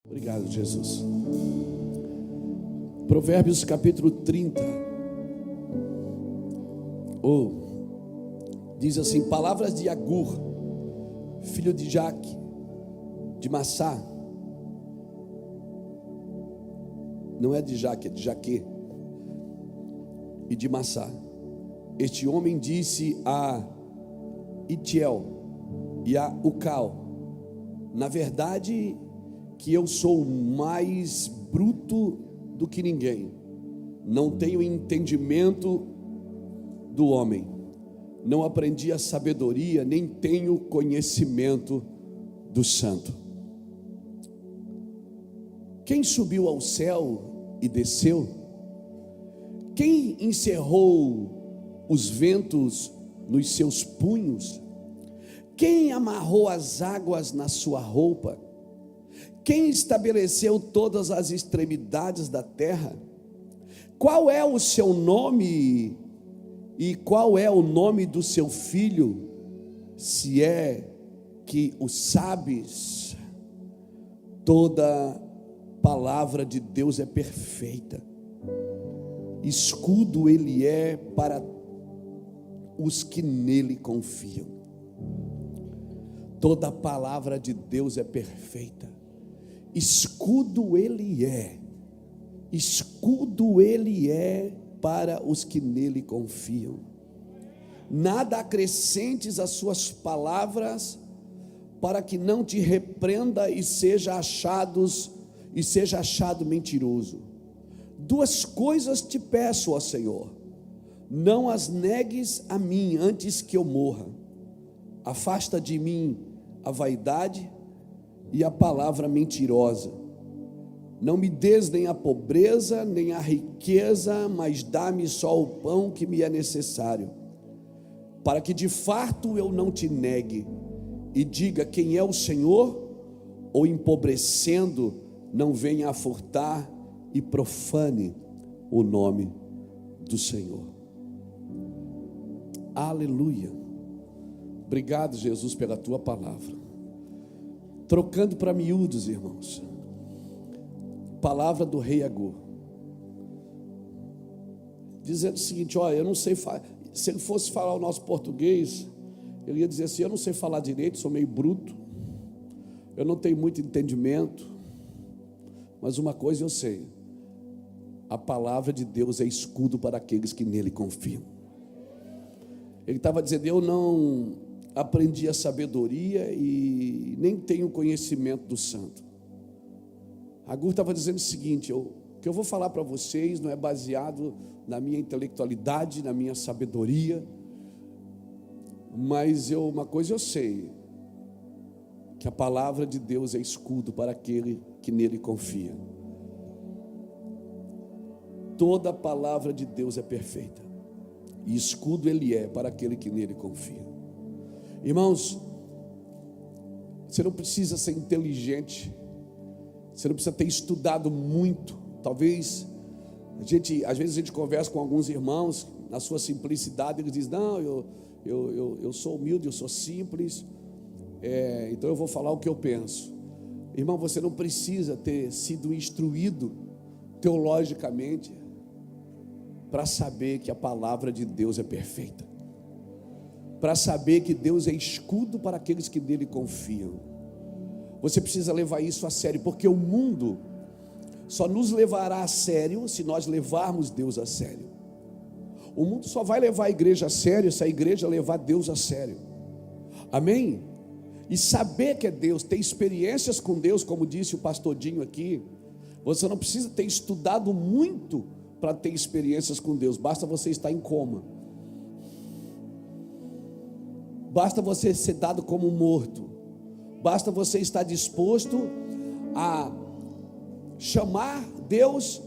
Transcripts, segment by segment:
Obrigado, Jesus. Provérbios capítulo 30. Diz assim: palavras de Agur, filho de Jaque, de Massá. Não é de Jaque, é de Jaque. E de Massá. Este homem disse a Itiel e a Ucal: na verdade, que eu sou mais bruto do que ninguém, não tenho entendimento do homem, não aprendi a sabedoria, nem tenho conhecimento do santo. Quem subiu ao céu e desceu? Quem encerrou os ventos nos seus punhos? Quem amarrou as águas na sua roupa? Quem estabeleceu todas as extremidades da terra? Qual é o seu nome e qual é o nome do seu filho, se é que o sabes? Toda palavra de Deus é perfeita, escudo ele é para os que nele confiam. Toda palavra de Deus é perfeita, escudo ele é para os que nele confiam. Nada acrescentes às suas palavras, para que não te repreenda e seja achado mentiroso. Duas coisas te peço, ó Senhor, não as negues a mim antes que eu morra. Afasta de mim a vaidade e a palavra mentirosa. Não me des nem a pobreza, nem a riqueza, mas dá-me só o pão que me é necessário, para que de fato eu não te negue e diga quem é o Senhor, ou empobrecendo não venha a furtar e profane o nome do Senhor. Aleluia. Obrigado, Jesus, pela tua palavra. Trocando para miúdos, irmãos, palavra do rei Agur, dizendo o seguinte: olha, eu não sei se ele fosse falar o nosso português, ele ia dizer assim: eu não sei falar direito, sou meio bruto, eu não tenho muito entendimento, mas uma coisa eu sei: a palavra de Deus é escudo para aqueles que nele confiam. Ele estava dizendo: eu não aprendi a sabedoria e nem tenho conhecimento do santo. Agur estava dizendo o seguinte: o que eu vou falar para vocês não é baseado na minha intelectualidade, na minha sabedoria, mas uma coisa eu sei, que a palavra de Deus é escudo para aquele que nele confia. Toda a palavra de Deus é perfeita, e escudo ele é para aquele que nele confia. Irmãos, você não precisa ser inteligente, você não precisa ter estudado muito. Talvez às vezes a gente conversa com alguns irmãos, na sua simplicidade, eles dizem: não, eu sou humilde, eu sou simples, então eu vou falar o que eu penso. Irmão, você não precisa ter sido instruído teologicamente para saber que a palavra de Deus é perfeita, para saber que Deus é escudo para aqueles que nele confiam. Você precisa levar isso a sério, porque o mundo só nos levará a sério se nós levarmos Deus a sério. O mundo só vai levar a igreja a sério se a igreja levar Deus a sério. Amém? E saber que é Deus, ter experiências com Deus, como disse o pastor Dinho aqui. Você não precisa ter estudado muito para ter experiências com Deus, basta você estar em coma, basta você ser dado como morto, basta você estar disposto a chamar Deus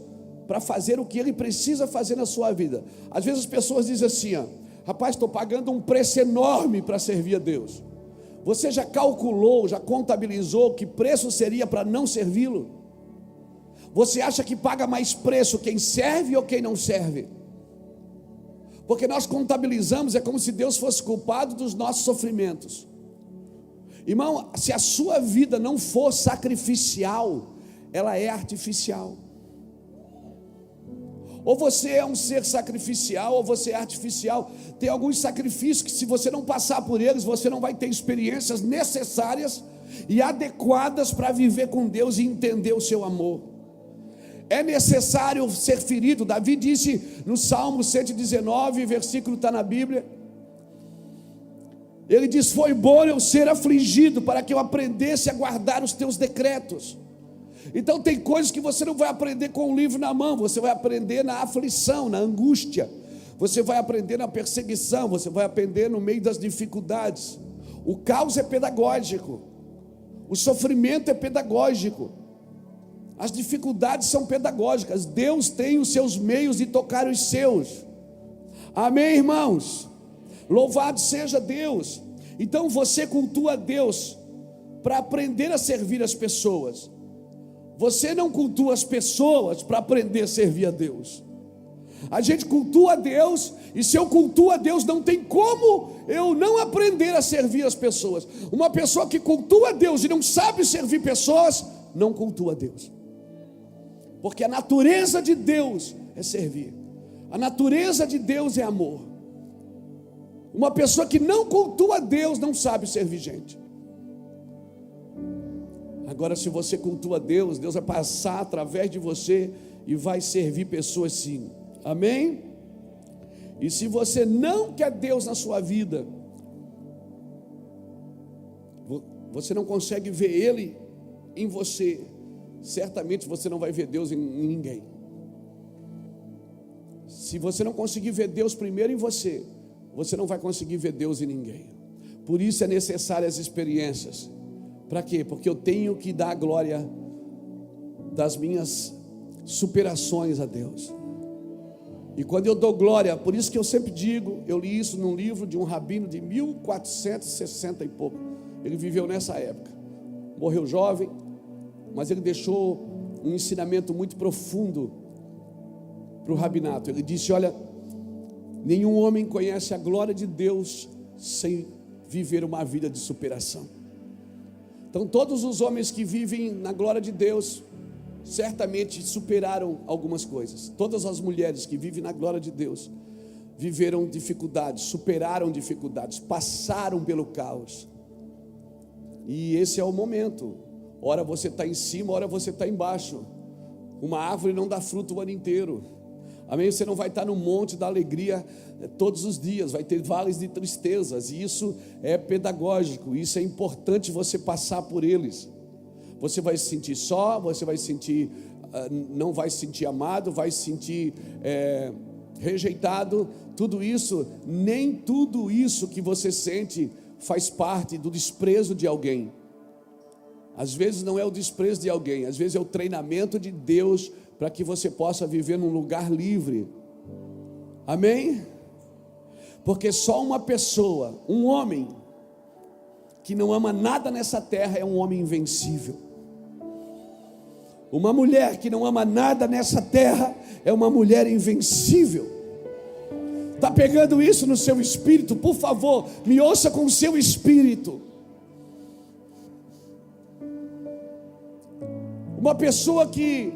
para fazer o que Ele precisa fazer na sua vida. Às vezes as pessoas dizem assim: rapaz, estou pagando um preço enorme para servir a Deus. Você já calculou, já contabilizou que preço seria para não servi-lo? Você acha que paga mais preço quem serve ou quem não serve? Porque nós contabilizamos, é como se Deus fosse culpado dos nossos sofrimentos. Irmão, se a sua vida não for sacrificial, ela é artificial. Ou você é um ser sacrificial, ou você é artificial. Tem alguns sacrifícios que, se você não passar por eles, você não vai ter experiências necessárias e adequadas para viver com Deus e entender o seu amor. É necessário ser ferido. Davi disse no Salmo 119, versículo está na Bíblia. Ele diz: foi bom eu ser afligido, para que eu aprendesse a guardar os teus decretos. Então tem coisas que você não vai aprender com o livro na mão, você vai aprender na aflição, na angústia, você vai aprender na perseguição, você vai aprender no meio das dificuldades. O caos é pedagógico, o sofrimento é pedagógico, as dificuldades são pedagógicas. Deus tem os seus meios de tocar os seus. Amém, irmãos? Louvado seja Deus. Então você cultua Deus para aprender a servir as pessoas. Você não cultua as pessoas para aprender a servir a Deus. A gente cultua a Deus, e se eu cultuo a Deus, não tem como eu não aprender a servir as pessoas. Uma pessoa que cultua a Deus e não sabe servir pessoas, não cultua a Deus. Porque a natureza de Deus é servir. A natureza de Deus é amor. Uma pessoa que não cultua a Deus não sabe servir gente. Agora, se você cultua Deus, Deus vai passar através de você e vai servir pessoas sim. Amém? E se você não quer Deus na sua vida, você não consegue ver Ele em você, certamente você não vai ver Deus em ninguém. Se você não conseguir ver Deus primeiro em você, você não vai conseguir ver Deus em ninguém. Por isso é necessário as experiências. Para quê? Porque eu tenho que dar a glória das minhas superações a Deus. E quando eu dou glória, por isso que eu sempre digo, eu li isso num livro de um rabino de 1460 e pouco. Ele viveu nessa época, morreu jovem, mas ele deixou um ensinamento muito profundo para o rabinato. Ele disse: olha, nenhum homem conhece a glória de Deus sem viver uma vida de superação. Então todos os homens que vivem na glória de Deus certamente superaram algumas coisas. Todas as mulheres que vivem na glória de Deus viveram dificuldades, superaram dificuldades, passaram pelo caos. E esse é o momento. Ora você está em cima, ora você está embaixo. Uma árvore não dá fruto o ano inteiro. Amém? Você não vai estar no monte da alegria todos os dias, vai ter vales de tristezas, e isso é pedagógico, isso é importante você passar por eles. Você vai se sentir só, você vai se sentir, não vai se sentir amado, vai se sentir rejeitado, tudo isso, nem tudo isso que você sente faz parte do desprezo de alguém. Às vezes não é o desprezo de alguém, às vezes é o treinamento de Deus para que você possa viver num lugar livre. Amém? Porque só uma pessoa, um homem que não ama nada nessa terra é um homem invencível. Uma mulher que não ama nada nessa terra é uma mulher invencível. Está pegando isso no seu espírito? Por favor, me ouça com o seu espírito. Uma pessoa que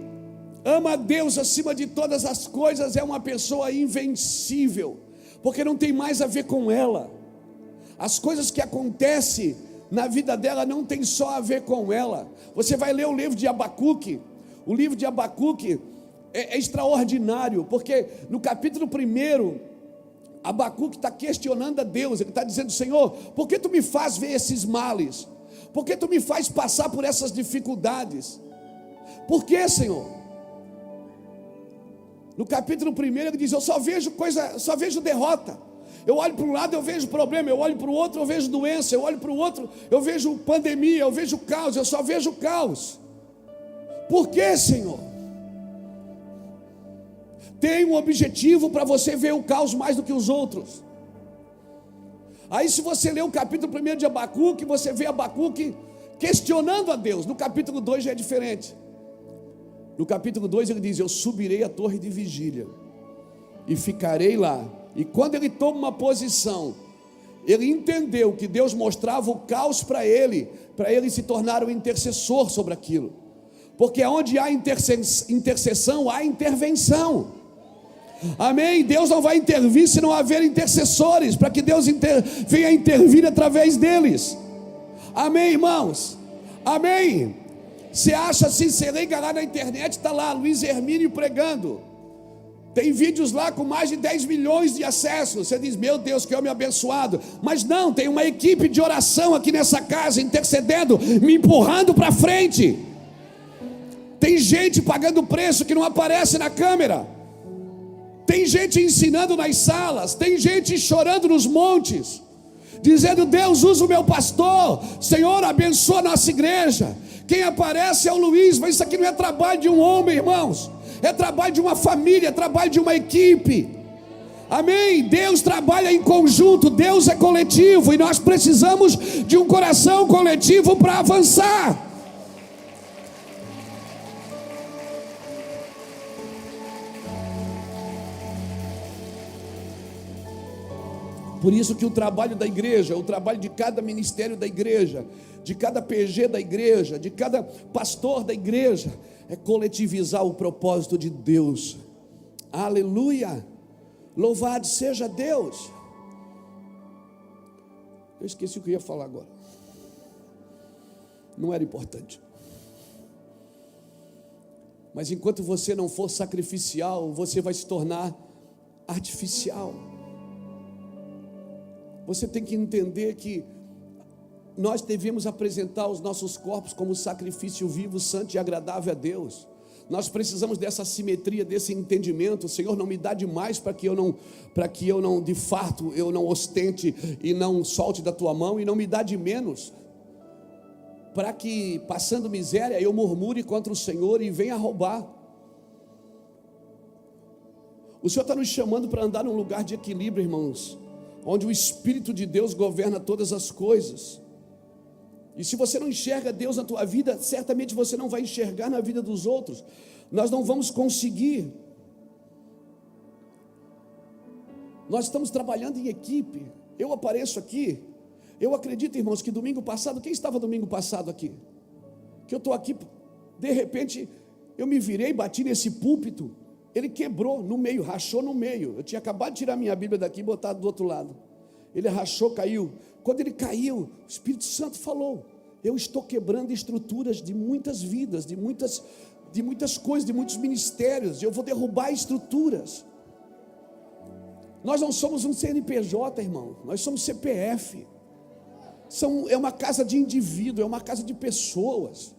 ama a Deus acima de todas as coisas é uma pessoa invencível, porque não tem mais a ver com ela. As coisas que acontecem na vida dela não tem só a ver com ela. Você vai ler o livro de Abacuque. O livro de Abacuque é extraordinário, porque no capítulo 1, Abacuque está questionando a Deus. Ele está dizendo: Senhor, por que tu me faz ver esses males? Por que tu me faz passar por essas dificuldades? Por que, Senhor? No capítulo 1 ele diz: eu só vejo derrota. Eu olho para um lado, eu vejo problema. Eu olho para o outro, eu vejo doença. Eu olho para o outro, eu vejo pandemia. Eu vejo caos, eu só vejo caos. Por que, Senhor? Tem um objetivo para você ver o caos mais do que os outros. Aí se você ler o capítulo 1 de Abacuque, você vê Abacuque questionando a Deus. No capítulo 2 já é diferente. No capítulo 2 ele diz: eu subirei a torre de vigília e ficarei lá. E quando ele toma uma posição, ele entendeu que Deus mostrava o caos para ele se tornar um intercessor sobre aquilo. porque onde há intercessão, há intervenção. Amém? Deus não vai intervir se não haver intercessores, para que Deus venha intervir através deles. Amém, irmãos? Amém? Você acha assim, você liga lá na internet, está lá Luiz Hermínio pregando, tem vídeos lá com mais de 10 milhões de acessos. Você diz, meu Deus, que homem abençoado. Mas não, tem uma equipe de oração aqui nessa casa, intercedendo, me empurrando para frente. Tem gente pagando preço que não aparece na câmera. Tem gente ensinando nas salas. Tem gente chorando nos montes, dizendo, Deus usa o meu pastor, Senhor abençoa a nossa igreja. Quem aparece é o Luiz, mas isso aqui não é trabalho de um homem, irmãos, é trabalho de uma família, é trabalho de uma equipe. Amém? Deus trabalha em conjunto, Deus é coletivo, e nós precisamos de um coração coletivo para avançar. Por isso que o trabalho da igreja, o trabalho de cada ministério da igreja, de cada PG da igreja, de cada pastor da igreja, é coletivizar o propósito de Deus. Aleluia! Louvado seja Deus! Eu esqueci o que eu ia falar agora. Não era importante. Mas enquanto você não for sacrificial, você vai se tornar artificial. Você tem que entender que nós devemos apresentar os nossos corpos como sacrifício vivo, santo e agradável a Deus. Nós precisamos dessa simetria, desse entendimento. Senhor, não me dá demais para que eu não, de fato, eu não ostente e não solte da tua mão, e não me dá de menos, para que, passando miséria, eu murmure contra o Senhor e venha roubar. O Senhor está nos chamando para andar num lugar de equilíbrio, irmãos, onde o Espírito de Deus governa todas as coisas. E se você não enxerga Deus na tua vida, certamente você não vai enxergar na vida dos outros. Nós não vamos conseguir. Nós estamos trabalhando em equipe. Eu apareço aqui. Eu acredito, irmãos, que domingo passado, quem estava domingo passado aqui? Que eu estou aqui, de repente, eu me virei, bati nesse púlpito, ele quebrou no meio, rachou no meio. Eu tinha acabado de tirar minha Bíblia daqui e botar do outro lado. Ele rachou, caiu. Quando ele caiu, o Espírito Santo falou: eu estou quebrando estruturas de muitas vidas, de muitas coisas, de muitos ministérios. Eu vou derrubar estruturas. Nós não somos um CNPJ, irmão, nós somos CPF. É uma casa de indivíduo, é uma casa de pessoas.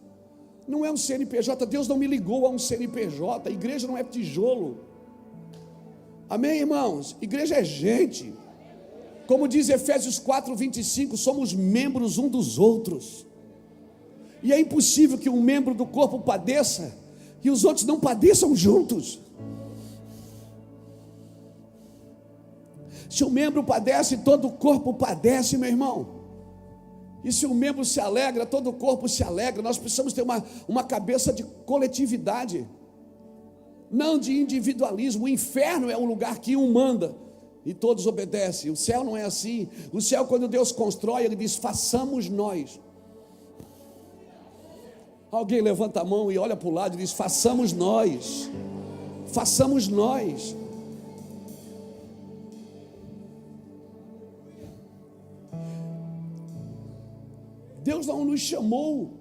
Não é um CNPJ. Deus não me ligou a um CNPJ. A igreja não é tijolo. Amém, irmãos? Igreja é gente. Como diz Efésios 4:25, somos membros um dos outros. E é impossível que um membro do corpo padeça e os outros não padeçam juntos. Se um membro padece, todo o corpo padece, meu irmão. E se um membro se alegra, todo o corpo se alegra. Nós precisamos ter uma cabeça de coletividade, não de individualismo. O inferno é um lugar que um manda e todos obedecem. O céu não é assim. O céu, quando Deus constrói, Ele diz: façamos nós. Alguém levanta a mão e olha para o lado e diz: façamos nós. Façamos nós. Deus não nos chamou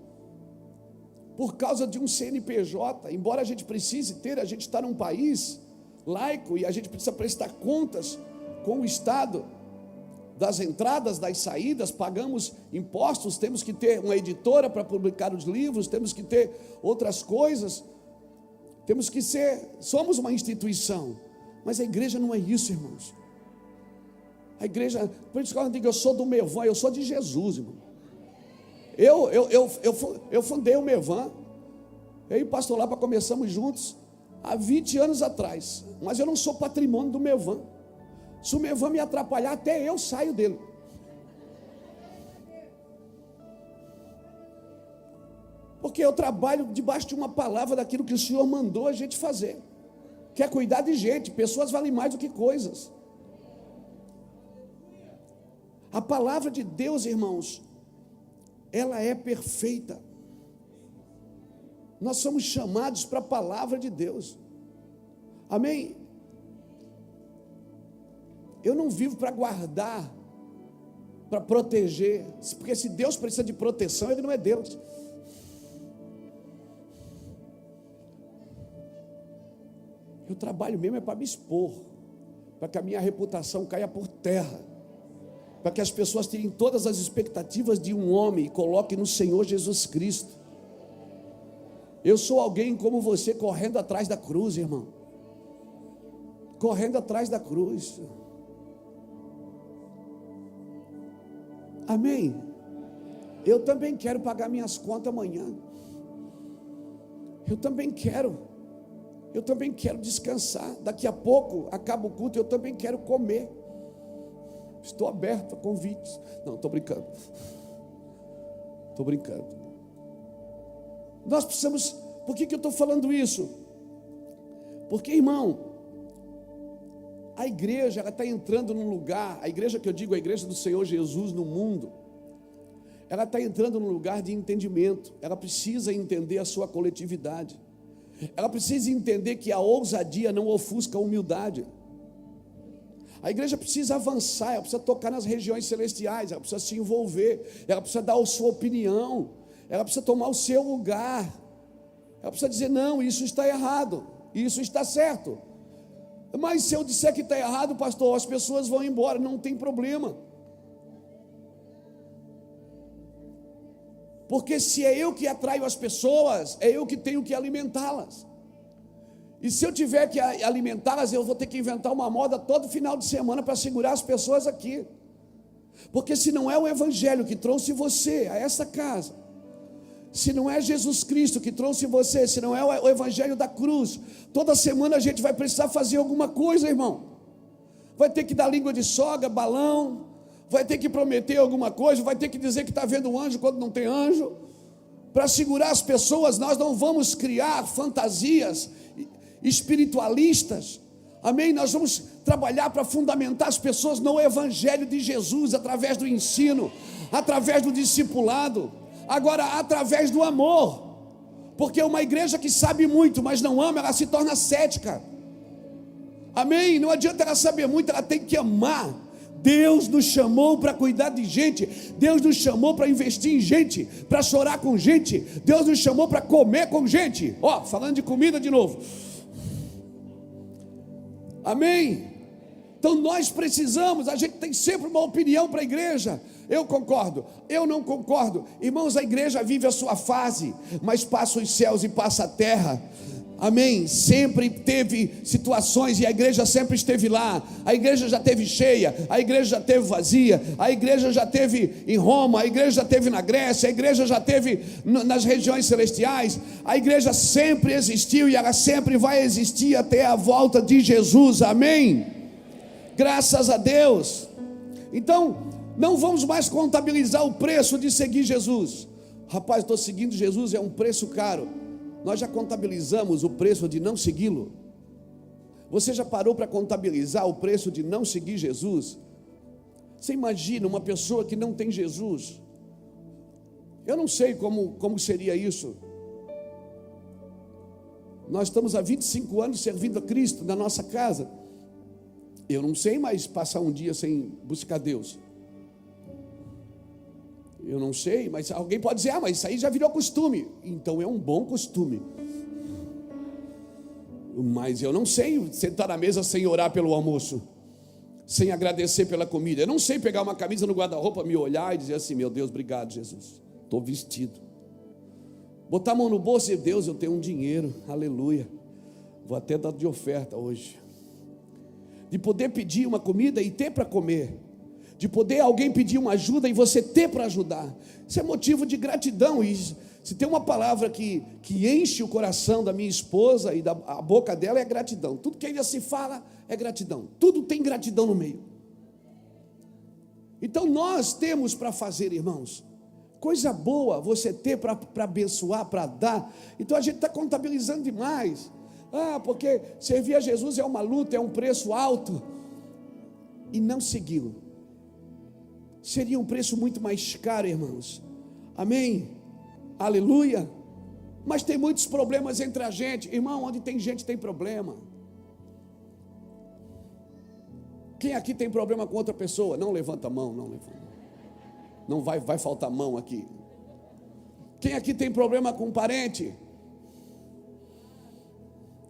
por causa de um CNPJ, embora a gente precise ter. A gente está num país laico e a gente precisa prestar contas com o Estado, das entradas, das saídas, pagamos impostos, temos que ter uma editora para publicar os livros, temos que ter outras coisas, somos uma instituição, mas a igreja não é isso, irmãos. A igreja, por isso que eu digo, eu sou do Mevan, eu sou de Jesus, irmão. Eu fundei o Mevan, eu e o pastor Lapa começamos juntos há 20 anos atrás, mas eu não sou patrimônio do Mevan. Se o Mevan me atrapalhar, até eu saio dele. Porque eu trabalho debaixo de uma palavra daquilo que o Senhor mandou a gente fazer, que é cuidar de gente. Pessoas valem mais do que coisas. A palavra de Deus, irmãos, ela é perfeita. Nós somos chamados para a palavra de Deus. Amém? Eu não vivo para guardar, para proteger, porque se Deus precisa de proteção, Ele não é Deus. Eu trabalho mesmo é para me expor, para que a minha reputação caia por terra, para que as pessoas tenham todas as expectativas de um homem e coloquem no Senhor Jesus Cristo. Eu sou alguém como você, correndo atrás da cruz, irmão, correndo atrás da cruz. Amém? Eu também quero pagar minhas contas amanhã. Eu também quero descansar. Daqui a pouco acaba o culto, eu também quero comer. Estou aberto a convites. Não, estou brincando. Nós precisamos. Por que eu estou falando isso? Porque, irmão, a igreja ela está entrando num lugar. A igreja que eu digo, a igreja do Senhor Jesus no mundo, ela está entrando num lugar de entendimento. Ela precisa entender a sua coletividade. Ela precisa entender que a ousadia não ofusca a humildade. A igreja precisa avançar, ela precisa tocar nas regiões celestiais, ela precisa se envolver, ela precisa dar a sua opinião, ela precisa tomar o seu lugar, ela precisa dizer: não, isso está errado, isso está certo. Mas se eu disser que está errado, pastor, as pessoas vão embora, não tem problema. Porque se é eu que atraio as pessoas, é eu que tenho que alimentá-las. E se eu tiver que alimentá-las, eu vou ter que inventar uma moda todo final de semana para segurar as pessoas aqui. Porque se não é o evangelho que trouxe você a essa casa, se não é Jesus Cristo que trouxe você, se não é o evangelho da cruz, toda semana a gente vai precisar fazer alguma coisa, irmão. Vai ter que dar língua de sogra, balão, vai ter que prometer alguma coisa, vai ter que dizer que está vendo um anjo quando não tem anjo. Para segurar as pessoas, nós não vamos criar fantasias espiritualistas, amém? Nós vamos trabalhar para fundamentar as pessoas no evangelho de Jesus, através do ensino, através do discipulado, agora através do amor, porque uma igreja que sabe muito, mas não ama, ela se torna cética, amém? Não adianta ela saber muito, ela tem que amar. Deus nos chamou para cuidar de gente, Deus nos chamou para investir em gente, para chorar com gente, Deus nos chamou para comer com gente. Ó, falando de comida de novo, amém? Então nós precisamos, a gente tem sempre uma opinião para a igreja. Eu concordo, eu não concordo. Irmãos, a igreja vive a sua fase, mas passa os céus e passa a terra. Amém? Sempre teve situações e a igreja sempre esteve lá. A igreja já esteve cheia, a igreja já esteve vazia, a igreja já esteve em Roma, a igreja já esteve na Grécia, a igreja já esteve nas regiões celestiais. A igreja sempre existiu e ela sempre vai existir até a volta de Jesus. Amém? Graças a Deus. Então, não vamos mais contabilizar o preço de seguir Jesus. Rapaz, estou seguindo Jesus, é um preço caro. Nós já contabilizamos o preço de não segui-lo? Você já parou para contabilizar o preço de não seguir Jesus? Você imagina uma pessoa que não tem Jesus? Eu não sei como seria isso. Nós estamos há 25 anos servindo a Cristo na nossa casa. Eu não sei mais passar um dia sem buscar Deus. Eu não sei, mas alguém pode dizer: mas isso aí já virou costume. Então é um bom costume. Mas eu não sei sentar na mesa sem orar pelo almoço, sem agradecer pela comida. Eu não sei pegar uma camisa no guarda-roupa, me olhar e dizer assim: meu Deus, obrigado, Jesus, estou vestido. Botar a mão no bolso e dizer: Deus, eu tenho um dinheiro, aleluia, vou até dar de oferta hoje. De poder pedir uma comida e ter para comer, de poder alguém pedir uma ajuda e você ter para ajudar. Isso é motivo de gratidão. E se tem uma palavra que enche o coração da minha esposa e a boca dela, é gratidão. Tudo que ainda se fala é gratidão, tudo tem gratidão no meio. Então nós temos para fazer, irmãos, coisa boa você ter para abençoar, para dar. Então a gente está contabilizando demais. Porque servir a Jesus é uma luta, é um preço alto, e não segui-lo seria um preço muito mais caro, irmãos. Amém? Aleluia. Mas tem muitos problemas entre a gente. Irmão, onde tem gente tem problema. Quem aqui tem problema com outra pessoa? Não levanta a mão, não levanta. Não vai faltar mão aqui. Quem aqui tem problema com um parente?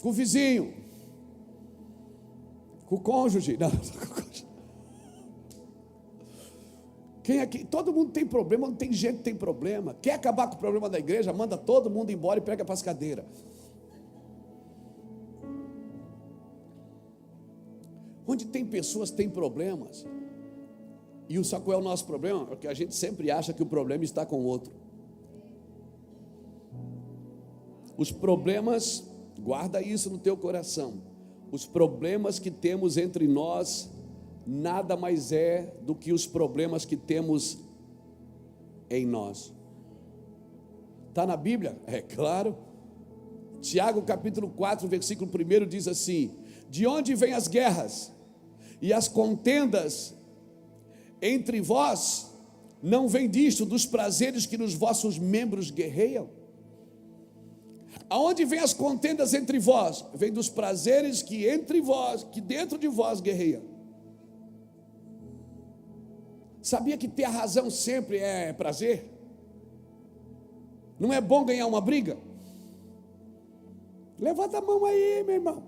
Com o vizinho? Com o cônjuge? Não, com o cônjuge. Quem aqui? Todo mundo tem problema, não tem gente que tem problema. Quer acabar com o problema da igreja? Manda todo mundo embora e pega para as cadeiras. Onde tem pessoas tem problemas. E sabe qual é o nosso problema? Porque a gente sempre acha que o problema está com o outro. Os problemas, guarda isso no teu coração. Os problemas que temos entre nós nada mais é do que os problemas que temos em nós. Está na Bíblia? É claro. Tiago capítulo 4, versículo 1 diz assim: de onde vêm as guerras e as contendas entre vós? Não vem disto, dos prazeres que nos vossos membros guerreiam? Aonde vem as contendas entre vós? Vem dos prazeres que entre vós, que dentro de vós guerreiam. Sabia que ter a razão sempre é prazer? Não é bom ganhar uma briga? Levanta a mão aí, meu irmão.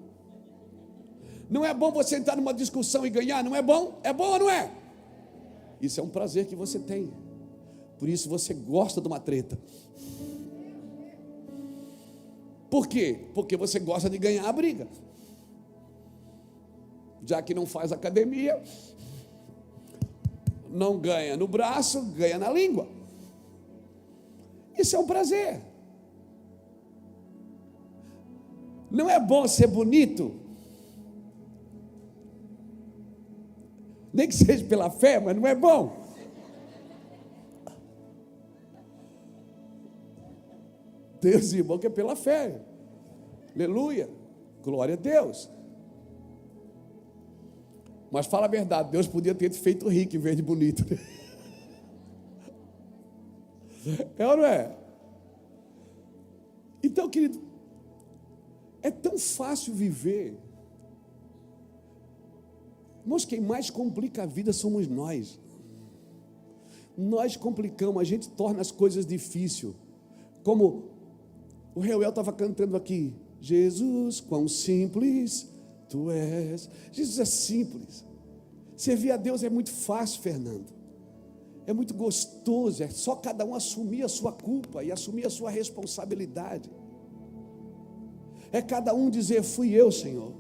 Não é bom você entrar numa discussão e ganhar? Não é bom? É bom ou não é? Isso é um prazer que você tem. Por isso você gosta de uma treta. Por quê? Porque você gosta de ganhar a briga. Já que não faz academia, não ganha no braço, ganha na língua. Isso é um prazer. Não é bom ser bonito? Nem que seja pela fé, mas não é bom? Deus, irmão, que é pela fé. Aleluia. Glória a Deus. Mas fala a verdade, Deus podia ter te feito rico em vez de bonito. É ou não é? Então, querido, é tão fácil viver. Irmãos, quem mais complica a vida somos nós. Nós complicamos, a gente torna as coisas difíceis. Como o Reuel estava cantando aqui: Jesus, quão simples Tu és. Jesus é simples. Servir a Deus é muito fácil, Fernando. É muito gostoso. É só cada um assumir a sua culpa e assumir a sua responsabilidade. É cada um dizer: fui eu, Senhor.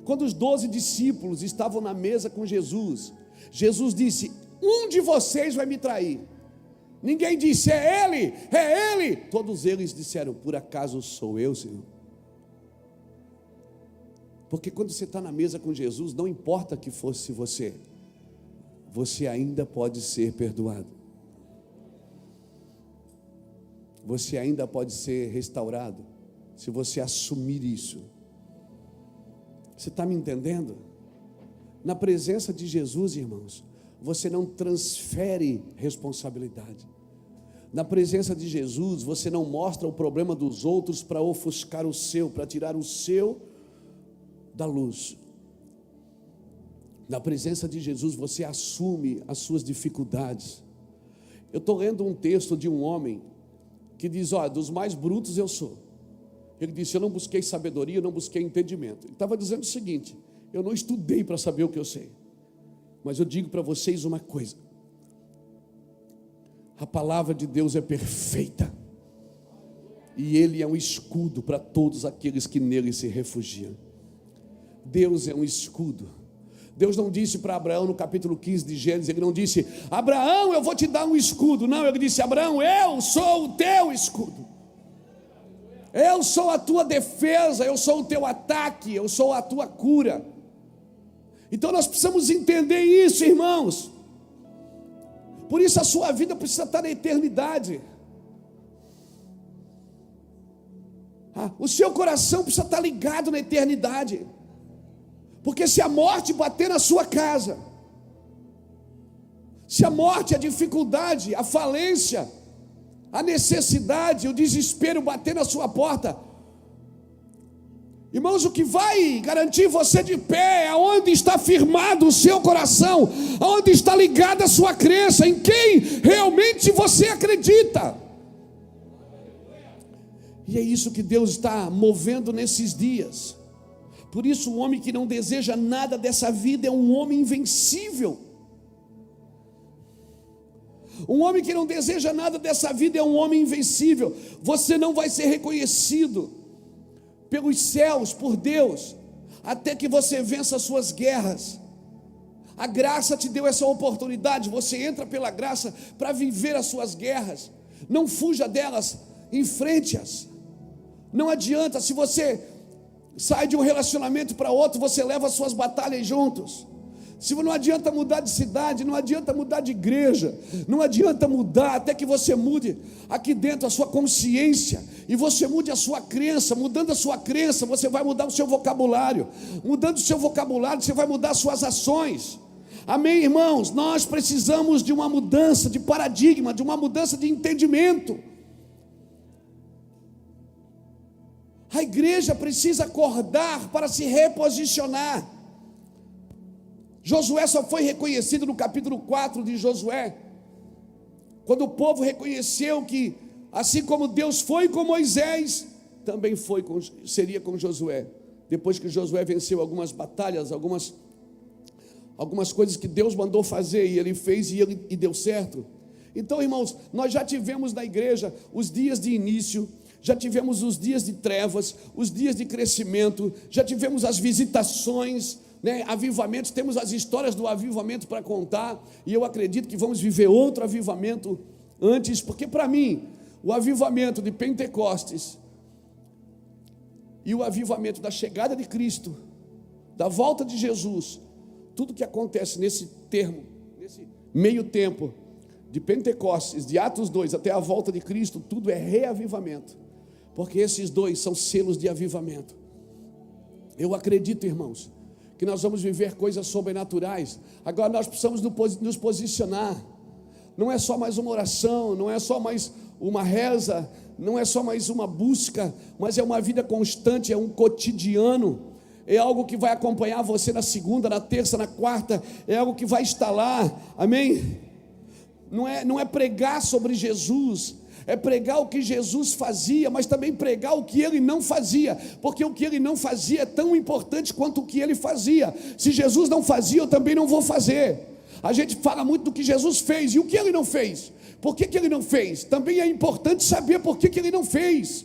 Quando os 12 discípulos estavam na mesa com Jesus, Jesus disse: um de vocês vai me trair. Ninguém disse: é ele, é ele. Todos eles disseram: por acaso sou eu, Senhor? Porque quando você está na mesa com Jesus, não importa que fosse você, você ainda pode ser perdoado. Você ainda pode ser restaurado, se você assumir isso. Você está me entendendo? Na presença de Jesus, irmãos, você não transfere responsabilidade. Na presença de Jesus, você não mostra o problema dos outros para ofuscar o seu, para tirar o seu da luz. Na presença de Jesus, você assume as suas dificuldades. Eu estou lendo um texto de um homem que diz: olha, dos mais brutos eu sou. Ele disse: eu não busquei sabedoria, eu não busquei entendimento. Ele estava dizendo o seguinte: eu não estudei para saber o que eu sei, mas eu digo para vocês uma coisa: a palavra de Deus é perfeita, e Ele é um escudo para todos aqueles que nele se refugiam. Deus é um escudo. Deus não disse para Abraão no capítulo 15 de Gênesis, Ele não disse: Abraão, eu vou te dar um escudo. Não, Ele disse: Abraão, eu sou o teu escudo. Eu sou a tua defesa, eu sou o teu ataque, eu sou a tua cura. Então nós precisamos entender isso, irmãos. Por isso a sua vida precisa estar na eternidade. O seu coração precisa estar ligado na eternidade. Porque se a morte bater na sua casa, se a morte, a dificuldade, a falência, a necessidade, o desespero bater na sua porta. Irmãos, o que vai garantir você de pé é aonde está firmado o seu coração, aonde está ligada a sua crença, em quem realmente você acredita. E é isso que Deus está movendo nesses dias. Por isso, o homem que não deseja nada dessa vida é um homem invencível. Um homem que não deseja nada dessa vida é um homem invencível. Você não vai ser reconhecido pelos céus, por Deus, até que você vença as suas guerras. A graça te deu essa oportunidade. Você entra pela graça para viver as suas guerras. Não fuja delas, enfrente-as. Não adianta, se você sai de um relacionamento para outro, você leva as suas batalhas juntos. Se não adianta mudar de cidade, não adianta mudar de igreja, não adianta mudar, até que você mude aqui dentro a sua consciência, e você mude a sua crença. Mudando a sua crença, você vai mudar o seu vocabulário. Mudando o seu vocabulário, você vai mudar as suas ações. Amém, irmãos? Nós precisamos de uma mudança de paradigma, de uma mudança de entendimento. A igreja precisa acordar para se reposicionar. Josué só foi reconhecido no capítulo 4 de Josué, quando o povo reconheceu que, assim como Deus foi com Moisés, também seria com Josué. Depois que Josué venceu algumas batalhas, algumas coisas que Deus mandou fazer, e ele fez e deu certo. Então, irmãos, nós já tivemos na igreja os dias de início, já tivemos os dias de trevas, os dias de crescimento, já tivemos as visitações, avivamentos, temos as histórias do avivamento para contar, e eu acredito que vamos viver outro avivamento antes, porque para mim, o avivamento de Pentecostes e o avivamento da chegada de Cristo, da volta de Jesus, tudo que acontece nesse meio tempo, de Pentecostes, de Atos 2 até a volta de Cristo, tudo é reavivamento, porque esses dois são selos de avivamento. Eu acredito, irmãos, que nós vamos viver coisas sobrenaturais. Agora nós precisamos nos posicionar. Não é só mais uma oração, não é só mais uma reza, não é só mais uma busca, mas é uma vida constante, é um cotidiano, é algo que vai acompanhar você na segunda, na terça, na quarta, é algo que vai estar lá, amém? Não é pregar sobre Jesus, é pregar o que Jesus fazia, mas também pregar o que ele não fazia, porque o que ele não fazia é tão importante quanto o que ele fazia. Se Jesus não fazia, eu também não vou fazer. A gente fala muito do que Jesus fez, e o que ele não fez? Por que ele não fez? Também é importante saber por que ele não fez,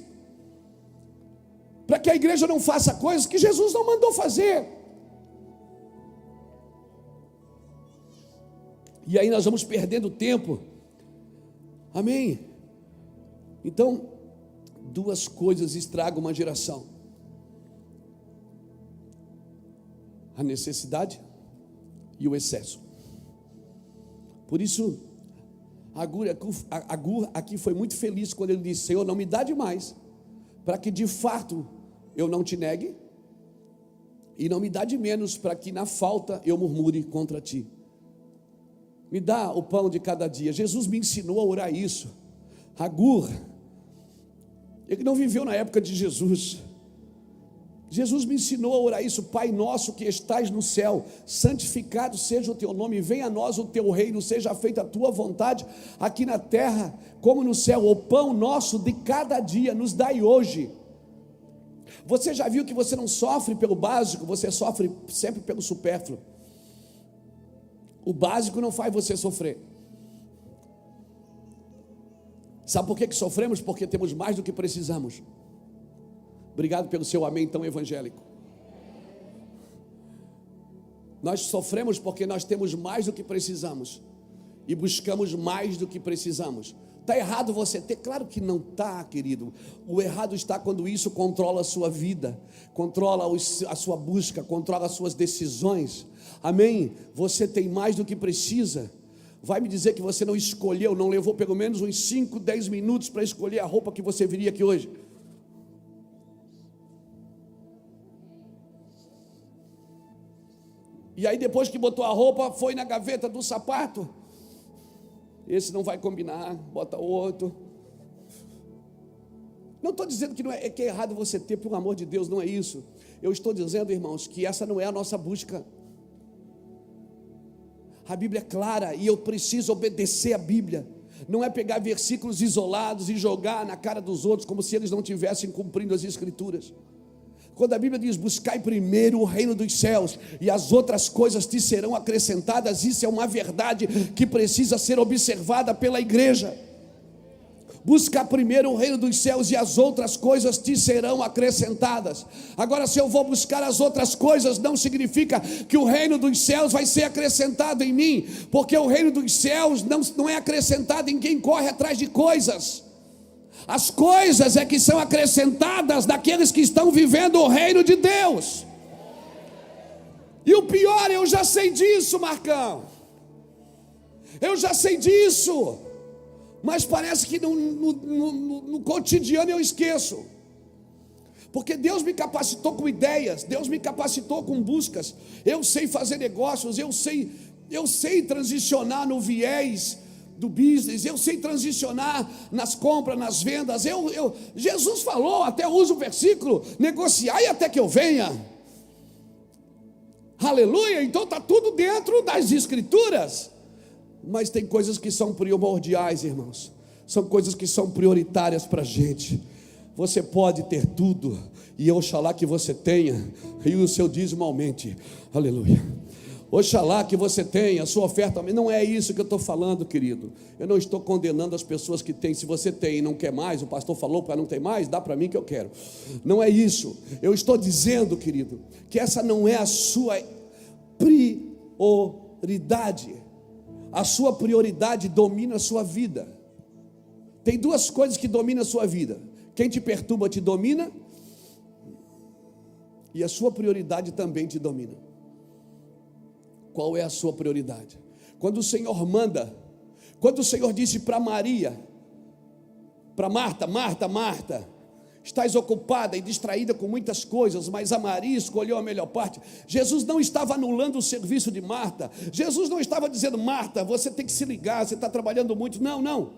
para que a igreja não faça coisas que Jesus não mandou fazer. E aí nós vamos perdendo tempo, amém? Então, duas coisas estragam uma geração: a necessidade e o excesso. Por isso, Agur aqui foi muito feliz quando ele disse: Senhor, não me dá demais, para que de fato eu não te negue, e não me dá de menos, para que na falta eu murmure contra ti. Me dá o pão de cada dia. Jesus me ensinou a orar isso. Agur, ele não viveu na época de Jesus. Jesus me ensinou a orar isso: Pai nosso que estais no céu, santificado seja o teu nome, venha a nós o teu reino, seja feita a tua vontade, aqui na terra como no céu. O pão nosso de cada dia nos dai hoje. Você já viu que você não sofre pelo básico, você sofre sempre pelo supérfluo. O básico não faz você sofrer. Sabe por que sofremos? Porque temos mais do que precisamos. Obrigado pelo seu amém tão evangélico. Nós sofremos porque nós temos mais do que precisamos e buscamos mais do que precisamos. Está errado você ter? Claro que não está, querido. O errado está quando isso controla a sua vida, controla a sua busca, controla as suas decisões. Amém? Você tem mais do que precisa. Vai me dizer que você não escolheu, não levou pelo menos uns 5, 10 minutos para escolher a roupa que você viria aqui hoje? E aí depois que botou a roupa, foi na gaveta do sapato. Esse não vai combinar, bota outro. Não estou dizendo que, não é, que é errado você ter, pelo amor de Deus, não é isso. Eu estou dizendo, irmãos, que essa não é a nossa busca. A Bíblia é clara e eu preciso obedecer a Bíblia. Não é pegar versículos isolados e jogar na cara dos outros como se eles não estivessem cumprindo as Escrituras. Quando a Bíblia diz: buscai primeiro o reino dos céus e as outras coisas te serão acrescentadas, isso é uma verdade que precisa ser observada pela igreja. Buscar primeiro o reino dos céus e as outras coisas te serão acrescentadas. Agora, se eu vou buscar as outras coisas, não significa que o reino dos céus vai ser acrescentado em mim, porque o reino dos céus não é acrescentado em quem corre atrás de coisas. As coisas é que são acrescentadas daqueles que estão vivendo o reino de Deus. E o pior, eu já sei disso, Marcão, eu já sei disso, mas parece que no cotidiano eu esqueço. Porque Deus me capacitou com ideias, Deus me capacitou com buscas. Eu sei fazer negócios, eu sei transicionar no viés do business, eu sei transicionar nas compras, nas vendas. Jesus falou, até usa o versículo: negociai até que eu venha. Aleluia. Então está tudo dentro das Escrituras. Mas tem coisas que são primordiais, irmãos. São coisas que são prioritárias para a gente. Você pode ter tudo, e oxalá que você tenha, e o seu dízimo aumente. Aleluia. Oxalá que você tenha, a sua oferta. Não é isso que eu estou falando, querido. Eu não estou condenando as pessoas que têm. Se você tem e não quer mais, o pastor falou para não ter mais, dá para mim que eu quero. Não é isso. Eu estou dizendo, querido, que essa não é a sua prioridade. A sua prioridade domina a sua vida. Tem duas coisas que dominam a sua vida: quem te perturba te domina, e a sua prioridade também te domina. Qual é a sua prioridade? Quando o Senhor manda, quando o Senhor disse para Maria, para Marta: Marta, Marta, estás ocupada e distraída com muitas coisas, mas a Maria escolheu a melhor parte. Jesus não estava anulando o serviço de Marta. Jesus não estava dizendo: Marta, você tem que se ligar, você está trabalhando muito. Não, não.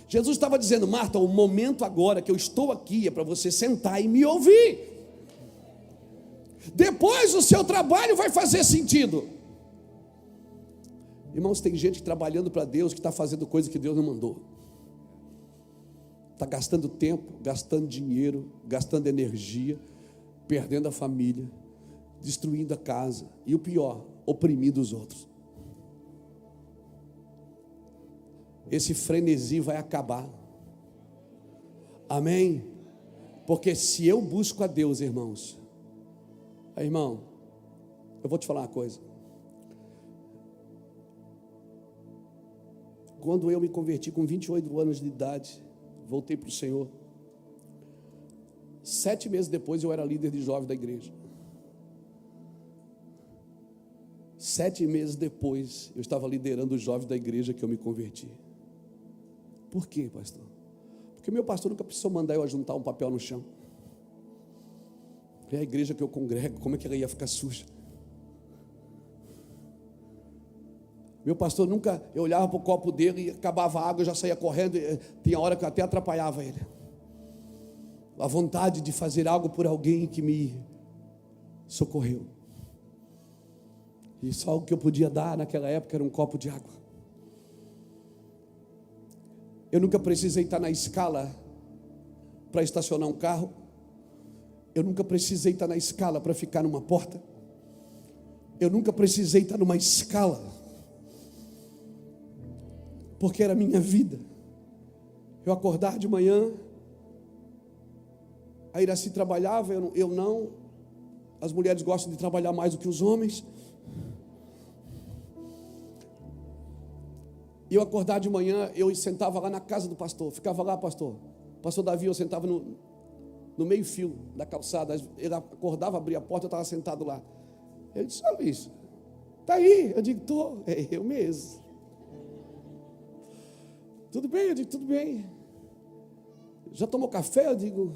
Jesus estava dizendo: Marta, o momento agora que eu estou aqui é para você sentar e me ouvir. Depois o seu trabalho vai fazer sentido. Irmãos, tem gente trabalhando para Deus que está fazendo coisa que Deus não mandou. Está gastando tempo, gastando dinheiro, gastando energia, perdendo a família, destruindo a casa, e o pior, oprimindo os outros. Esse frenesi vai acabar. Amém? Porque se eu busco a Deus, irmãos, irmão, eu vou te falar uma coisa. Quando eu me converti com 28 anos de idade, voltei para o Senhor, 7 meses depois eu era líder de jovem da igreja. 7 meses depois eu estava liderando os jovens da igreja que eu me converti. Por quê, pastor? Porque meu pastor nunca precisou mandar eu ajuntar um papel no chão. É a igreja que eu congrego, como é que ela ia ficar suja? Meu pastor nunca, eu olhava para o copo dele e acabava a água, eu já saía correndo. Tinha hora que eu até atrapalhava ele. A vontade de fazer algo por alguém que me socorreu. E só o que eu podia dar naquela época era um copo de água. Eu nunca precisei estar na escala para estacionar um carro. Eu nunca precisei estar na escala para ficar numa porta. Eu nunca precisei estar numa escala, porque era a minha vida. Eu acordar de manhã, a Iraci trabalhava, eu não. As mulheres gostam de trabalhar mais do que os homens. E eu acordar de manhã, eu sentava lá na casa do pastor, ficava lá, pastor Davi, eu sentava no meio fio da calçada. Ele acordava, abria a porta, eu estava sentado lá. Eu disse: olha isso, está aí. Eu digo: estou, é eu mesmo. Tudo bem? Eu digo: tudo bem. Já tomou café? Eu digo: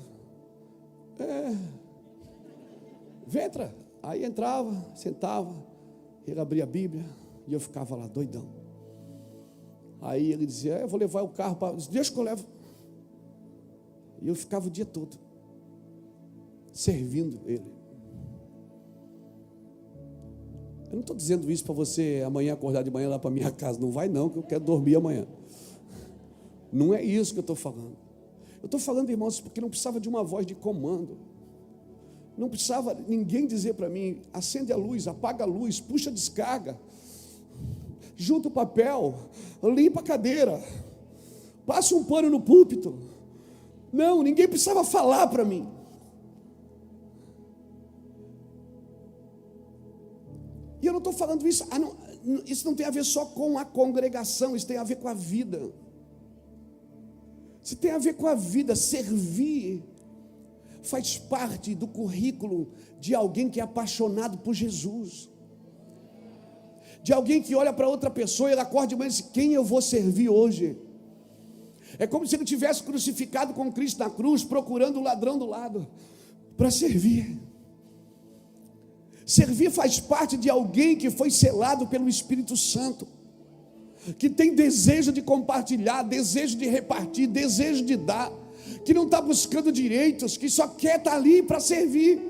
entra. Aí entrava, sentava, ele abria a Bíblia e eu ficava lá doidão. Aí ele dizia: eu vou levar o carro para... Deixa que eu levo. E eu ficava o dia todo servindo ele. Eu não estou dizendo isso para você amanhã acordar de manhã lá para minha casa. Não vai não, que eu quero dormir amanhã. Não é isso que eu estou falando. Eu estou falando, irmãos, porque não precisava de uma voz de comando. Não precisava ninguém dizer para mim: acende a luz, apaga a luz, puxa a descarga, junta o papel, limpa a cadeira, passa um pano no púlpito. Não, ninguém precisava falar para mim. E eu não estou falando isso, isso não tem a ver só com a congregação, isso tem a ver com a vida. Isso tem a ver com a vida. Servir faz parte do currículo de alguém que é apaixonado por Jesus, de alguém que olha para outra pessoa e ela acorda de manhã e diz: quem eu vou servir hoje? É como se ele tivesse crucificado com Cristo na cruz, procurando o ladrão do lado para servir. Servir faz parte de alguém que foi selado pelo Espírito Santo, que tem desejo de compartilhar, desejo de repartir, desejo de dar, que não está buscando direitos, que só quer estar ali para servir,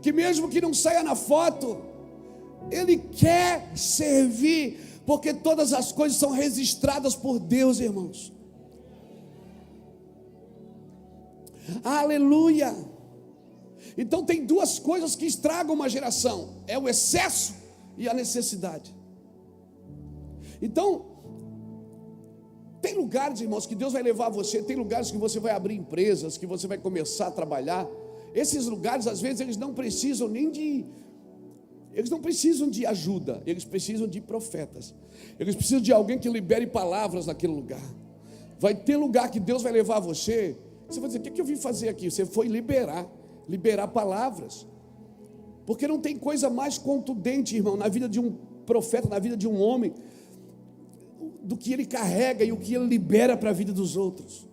que mesmo que não saia na foto, ele quer servir, porque todas as coisas são registradas por Deus, irmãos. Aleluia! Então tem duas coisas que estragam uma geração: é o excesso e a necessidade. Então, tem lugares, irmãos, que Deus vai levar você, tem lugares que você vai abrir empresas, que você vai começar a trabalhar. Esses lugares, às vezes, eles não precisam de ajuda, eles precisam de profetas. Eles precisam de alguém que libere palavras naquele lugar. Vai ter lugar que Deus vai levar você, você vai dizer: o que eu vim fazer aqui? Você foi liberar palavras, porque não tem coisa mais contundente, irmão, na vida de um profeta, na vida de um homem, do que ele carrega e o que ele libera para a vida dos outros.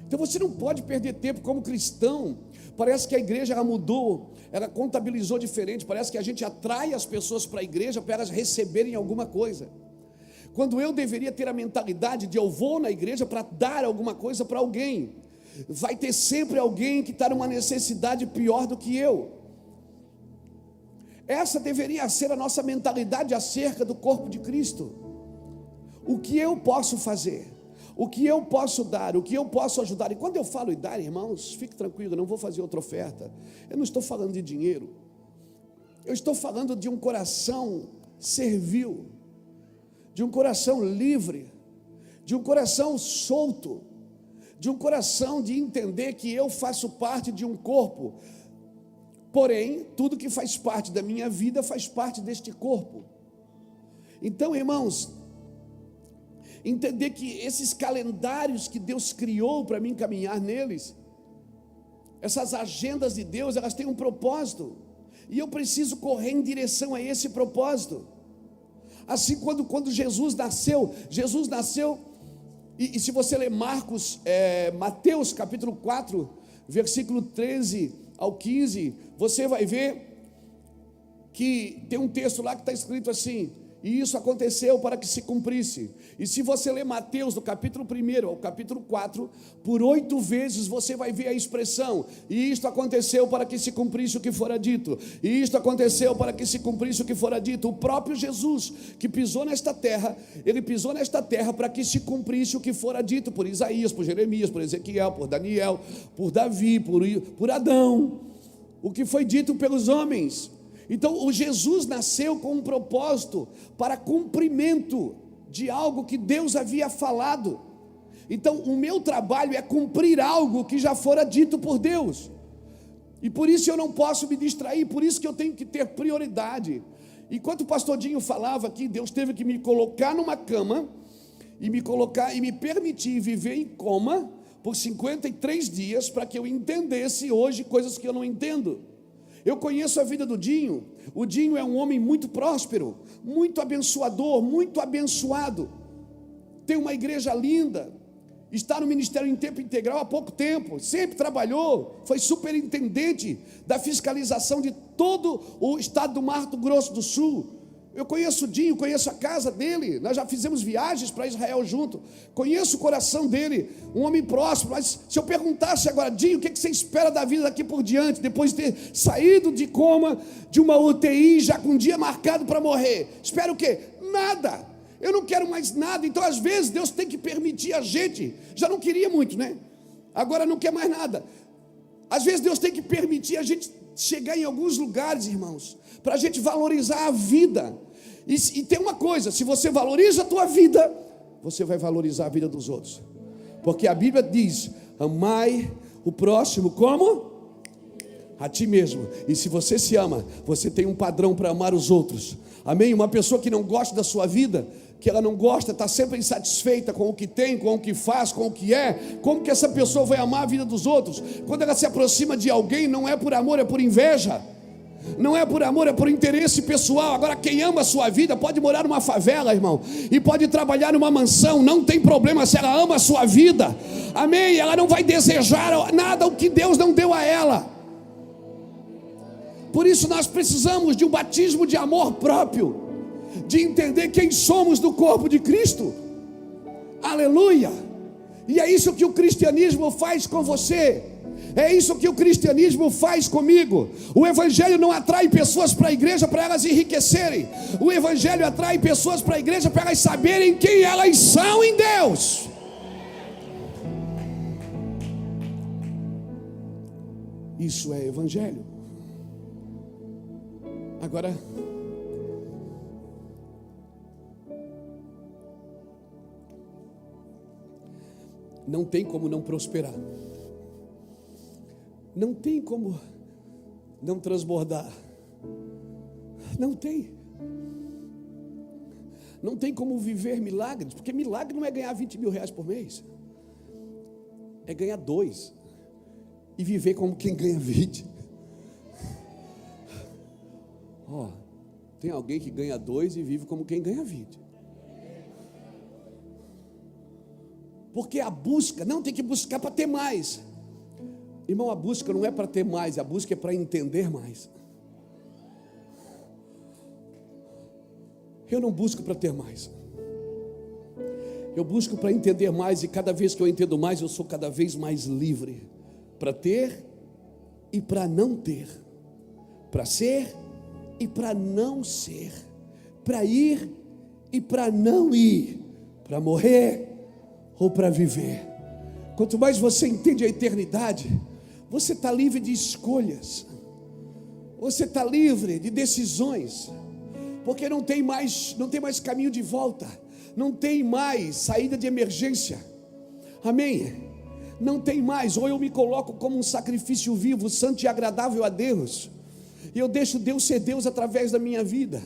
Então você não pode perder tempo como cristão. Parece que a igreja ela mudou, ela contabilizou diferente. Parece que a gente atrai as pessoas para a igreja para elas receberem alguma coisa, quando eu deveria ter a mentalidade de: eu vou na igreja para dar alguma coisa para alguém. Vai ter sempre alguém que está numa necessidade pior do que eu. Essa deveria ser a nossa mentalidade acerca do corpo de Cristo. O que eu posso fazer? O que eu posso dar? O que eu posso ajudar? E quando eu falo em dar, irmãos, fique tranquilo, eu não vou fazer outra oferta. Eu não estou falando de dinheiro. Eu estou falando de um coração servil, de um coração livre, de um coração solto, de um coração de entender que eu faço parte de um corpo. Porém, tudo que faz parte da minha vida faz parte deste corpo. Então, irmãos, entender que esses calendários que Deus criou para mim caminhar neles, essas agendas de Deus, elas têm um propósito, e eu preciso correr em direção a esse propósito. Assim, quando Jesus nasceu, e se você ler Mateus capítulo 4, versículo 13 ao 15, você vai ver que tem um texto lá que está escrito assim: e isso aconteceu para que se cumprisse. E se você ler Mateus do capítulo 1 ao capítulo 4, por 8 vezes você vai ver a expressão: e isto aconteceu para que se cumprisse o que fora dito, e isto aconteceu para que se cumprisse o que fora dito. O próprio Jesus que pisou nesta terra, ele pisou nesta terra para que se cumprisse o que fora dito por Isaías, por Jeremias, por Ezequiel, por Daniel, por Davi, por Adão, o que foi dito pelos homens. Então o Jesus nasceu com um propósito para cumprimento de algo que Deus havia falado. Então o meu trabalho é cumprir algo que já fora dito por Deus, e por isso eu não posso me distrair, por isso que eu tenho que ter prioridade. Enquanto o pastor Dinho falava aqui, Deus teve que me colocar numa cama e me permitir viver em coma por 53 dias para que eu entendesse hoje coisas que eu não entendo. Eu conheço a vida do Dinho. O Dinho é um homem muito próspero, muito abençoador, muito abençoado. Tem uma igreja linda, está no ministério em tempo integral há pouco tempo, sempre trabalhou, foi superintendente da fiscalização de todo o estado do Mato Grosso do Sul. Eu conheço o Dinho, conheço a casa dele. Nós já fizemos viagens para Israel junto. Conheço o coração dele, um homem próximo. Mas se eu perguntasse agora, Dinho, o que você espera da vida daqui por diante, depois de ter saído de coma, de uma UTI, já com um dia marcado para morrer? Espera o quê? Nada. Eu não quero mais nada. Então às vezes Deus tem que permitir a gente. Já não queria muito, né? Agora não quer mais nada. Às vezes Deus tem que permitir a gente chegar em alguns lugares, irmãos, para a gente valorizar a vida. E tem uma coisa: se você valoriza a tua vida, você vai valorizar a vida dos outros. Porque a Bíblia diz: amai o próximo como a ti mesmo. E se você se ama, você tem um padrão para amar os outros. Amém? Uma pessoa que não gosta da sua vida, que ela não gosta, está sempre insatisfeita com o que tem, com o que faz, com o que é, como que essa pessoa vai amar a vida dos outros? Quando ela se aproxima de alguém, não é por amor, é por inveja. Não é por amor, é por interesse pessoal. Agora, quem ama a sua vida pode morar numa favela, irmão, e pode trabalhar numa mansão, não tem problema se ela ama a sua vida. Amém? Ela não vai desejar nada o que Deus não deu a ela. Por isso nós precisamos de um batismo de amor próprio, de entender quem somos do corpo de Cristo. Aleluia! E é isso que o cristianismo faz com você. É isso que o cristianismo faz comigo. O evangelho não atrai pessoas para a igreja para elas enriquecerem. O evangelho atrai pessoas para a igreja para elas saberem quem elas são em Deus. Isso é evangelho. Agora, não tem como não prosperar. Não tem como não transbordar. Não tem. Não tem como viver milagres, porque milagre não é ganhar 20 mil reais por mês. É ganhar 2 e viver como quem ganha 20. Tem alguém que ganha 2 e vive como quem ganha 20. Porque a busca, não tem que buscar para ter mais. Irmão, a busca não é para ter mais, a busca é para entender mais. Eu não busco para ter mais. Eu busco para entender mais, e cada vez que eu entendo mais, eu sou cada vez mais livre para ter e para não ter, para ser e para não ser, para ir e para não ir, para morrer ou para viver. Quanto mais você entende a eternidade, você está livre de escolhas, você está livre de decisões, porque não tem mais caminho de volta, não tem mais saída de emergência. Amém? Não tem mais. Ou eu me coloco como um sacrifício vivo, santo e agradável a Deus, e eu deixo Deus ser Deus através da minha vida.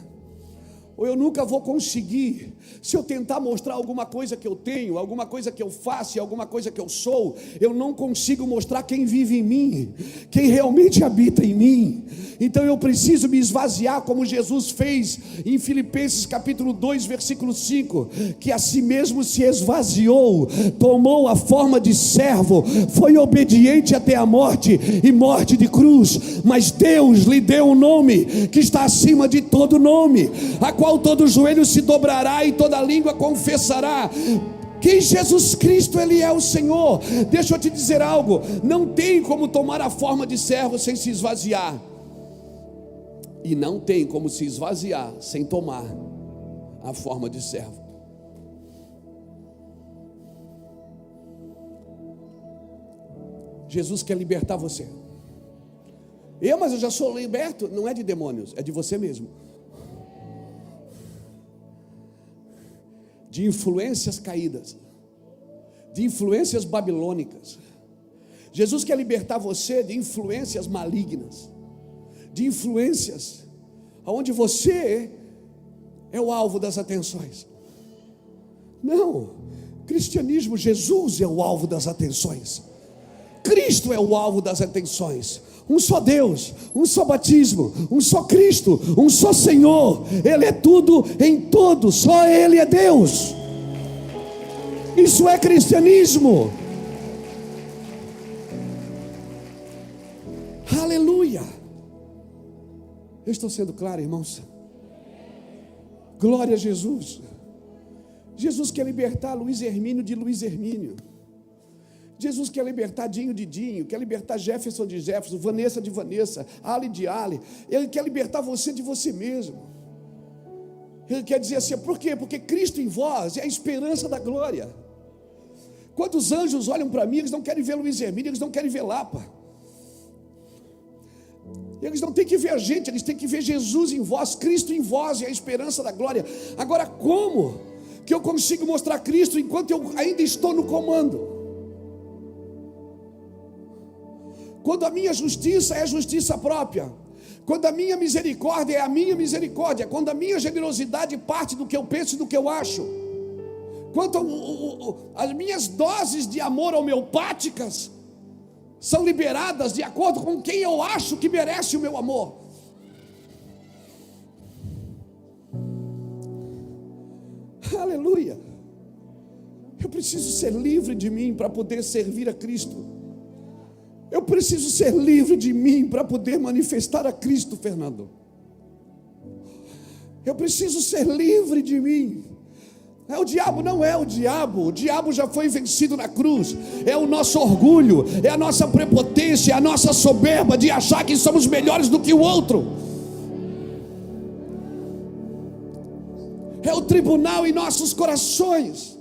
Ou eu nunca vou conseguir, se eu tentar mostrar alguma coisa que eu tenho, alguma coisa que eu faço, alguma coisa que eu sou, eu não consigo mostrar quem vive em mim, quem realmente habita em mim. Então eu preciso me esvaziar, como Jesus fez em Filipenses capítulo 2, versículo 5, que a si mesmo se esvaziou, tomou a forma de servo, foi obediente até a morte, e morte de cruz. Mas Deus lhe deu um nome que está acima de todo nome, a qual todo joelho se dobrará e toda língua confessará que Jesus Cristo, Ele é o Senhor. Deixa eu te dizer algo: não tem como tomar a forma de servo sem se esvaziar, e não tem como se esvaziar sem tomar a forma de servo. Jesus quer libertar você. Mas eu já sou liberto. Não é de demônios, é de você mesmo, de influências caídas, de influências babilônicas. Jesus quer libertar você de influências malignas, de influências onde você é o alvo das atenções. Não, cristianismo, Jesus é o alvo das atenções, Cristo é o alvo das atenções. Um só Deus, um só batismo, um só Cristo, um só Senhor. Ele é tudo em todos, só Ele é Deus. Isso é cristianismo. Aleluia. Eu estou sendo claro, irmãos? Glória a Jesus. Jesus quer libertar Luiz Hermínio de Luiz Hermínio. Jesus quer libertar Dinho de Dinho, quer libertar Jefferson de Jefferson, Vanessa de Vanessa, Ali de Ali. Ele quer libertar você de você mesmo. Ele quer dizer assim, por quê? Porque Cristo em vós é a esperança da glória. Quando os anjos olham para mim, eles não querem ver Luiz Hermínio, eles não querem ver Lapa. Eles não têm que ver a gente, eles têm que ver Jesus em vós, Cristo em vós é a esperança da glória. Agora, como que eu consigo mostrar Cristo enquanto eu ainda estou no comando? Quando a minha justiça é justiça própria, quando a minha misericórdia é a minha misericórdia, quando a minha generosidade parte do que eu penso e do que eu acho, quando as minhas doses de amor homeopáticas são liberadas de acordo com quem eu acho que merece o meu amor. Aleluia. Eu preciso ser livre de mim para poder servir a Cristo. Eu preciso ser livre de mim para poder manifestar a Cristo, Fernando. Eu preciso ser livre de mim. O diabo não é o diabo já foi vencido na cruz. É o nosso orgulho, é a nossa prepotência, é a nossa soberba de achar que somos melhores do que o outro. É o tribunal em nossos corações.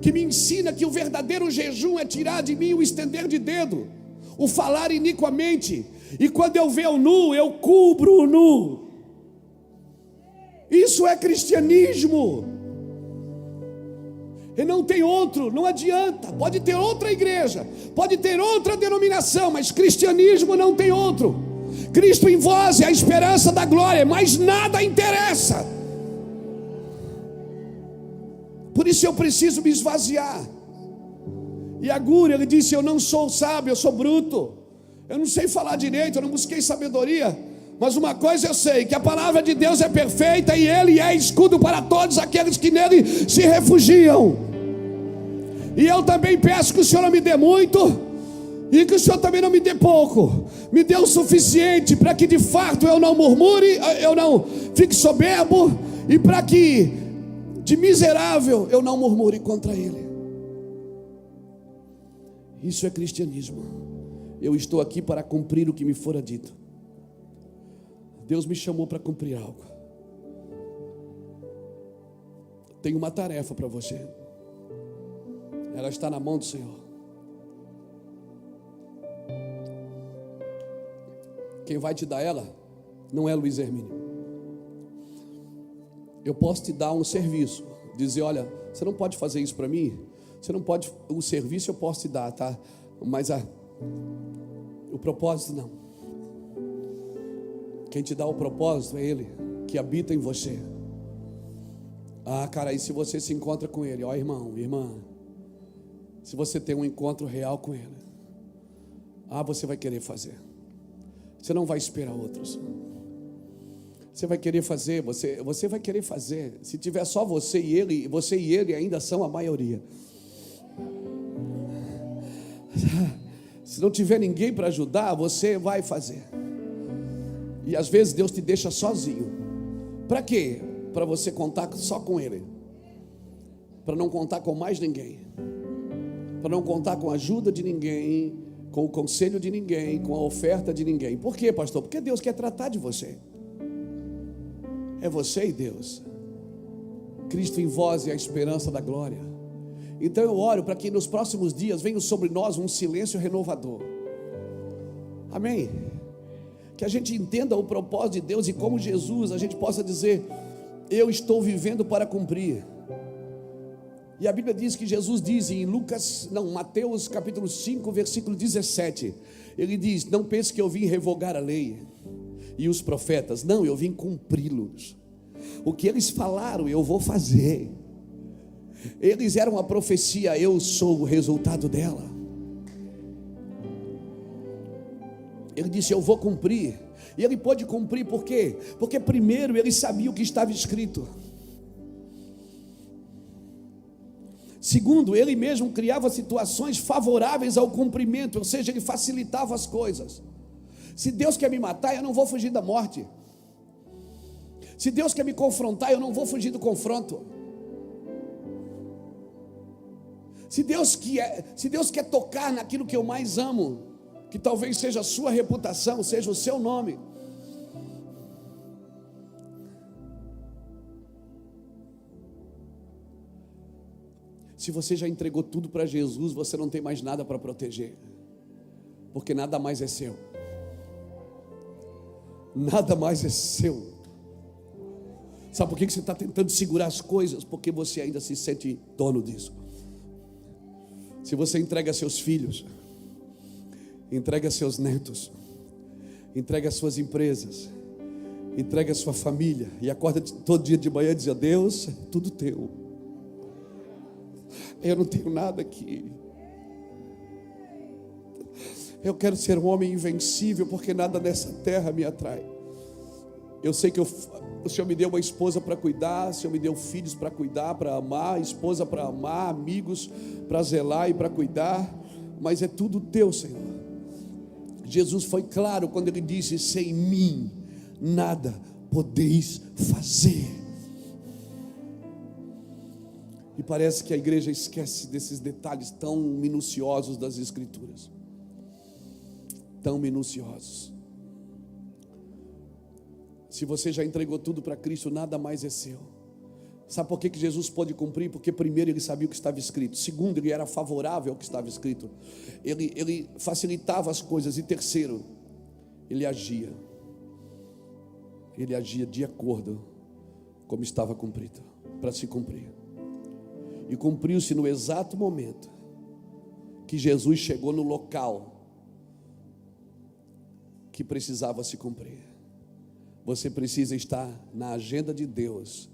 Que me ensina que o verdadeiro jejum é tirar de mim o estender de dedo, o falar iniquamente, e quando eu ver o nu, eu cubro o nu. Isso é cristianismo. E não tem outro, não adianta. Pode ter outra igreja, pode ter outra denominação, mas cristianismo não tem outro. Cristo em vós é a esperança da glória, mas nada interessa. Por isso eu preciso me esvaziar. E Aguro, ele disse, eu não sou sábio, eu sou bruto. Eu não sei falar direito, eu não busquei sabedoria. Mas uma coisa eu sei, que a palavra de Deus é perfeita e Ele é escudo para todos aqueles que nele se refugiam. E eu também peço que o Senhor não me dê muito e que o Senhor também não me dê pouco. Me dê o suficiente para que de fato eu não murmure, eu não fique soberbo, e para que de miserável eu não murmure contra Ele. Isso é cristianismo. Eu estou aqui para cumprir o que me fora dito. Deus me chamou para cumprir algo. Tenho uma tarefa para você. Ela está na mão do Senhor. Quem vai te dar ela não é Luiz Hermínio. Eu posso te dar um serviço, dizer, olha, você não pode fazer isso para mim. Você não pode, o serviço eu posso te dar, tá? Mas o propósito não. Quem te dá o propósito é Ele, que habita em você. Cara, e se você se encontra com Ele, ó irmão, irmã, se você tem um encontro real com Ele, você vai querer fazer. Você não vai esperar outros. Você vai querer fazer, você vai querer fazer. Se tiver só você e ele ainda são a maioria. Se não tiver ninguém para ajudar, você vai fazer. E às vezes Deus te deixa sozinho. Para quê? Para você contar só com Ele. Para não contar com mais ninguém. Para não contar com a ajuda de ninguém, com o conselho de ninguém, com a oferta de ninguém. Por quê, pastor? Porque Deus quer tratar de você. É você e Deus. Cristo em vós é a esperança da glória. Então eu oro para que nos próximos dias venha sobre nós um silêncio renovador. Amém? Que a gente entenda o propósito de Deus e como Jesus a gente possa dizer, eu estou vivendo para cumprir. E a Bíblia diz que Jesus diz em Mateus capítulo 5, versículo 17, ele diz, não pense que eu vim revogar a lei e os profetas, não, eu vim cumpri-los. O que eles falaram eu vou fazer. Eles eram a profecia, eu sou o resultado dela. Ele disse, eu vou cumprir. E ele pôde cumprir, por quê? Porque primeiro ele sabia o que estava escrito. Segundo, ele mesmo criava situações favoráveis ao cumprimento, ou seja, ele facilitava as coisas. Se Deus quer me matar, eu não vou fugir da morte. Se Deus quer me confrontar, eu não vou fugir do confronto. Se Deus quer tocar naquilo que eu mais amo, que talvez seja a sua reputação, seja o seu nome, se você já entregou tudo para Jesus, você não tem mais nada para proteger, porque nada mais é seu. Nada mais é seu. Sabe por que você está tentando segurar as coisas? Porque você ainda se sente dono disso. Se você entrega seus filhos, entrega seus netos, entrega suas empresas, entrega a sua família, e acorda todo dia de manhã e diz: Deus, é tudo teu, eu não tenho nada aqui. Eu quero ser um homem invencível, porque nada nessa terra me atrai. Eu sei que o Senhor me deu uma esposa para cuidar, o Senhor me deu filhos para cuidar, para amar, esposa para amar, amigos para zelar e para cuidar, mas é tudo teu, Senhor. Jesus foi claro quando ele disse: sem mim nada podeis fazer. E parece que a igreja esquece desses detalhes tão minuciosos das Escrituras. Tão minuciosos. Se você já entregou tudo para Cristo, nada mais é seu. Sabe por que Jesus pôde cumprir? Porque primeiro ele sabia o que estava escrito. Segundo, ele era favorável ao que estava escrito. Ele facilitava as coisas. E terceiro, ele agia. Ele agia de acordo como estava cumprido, para se cumprir. E cumpriu-se no exato momento que Jesus chegou no local que precisava se cumprir. Você precisa estar na agenda de Deus,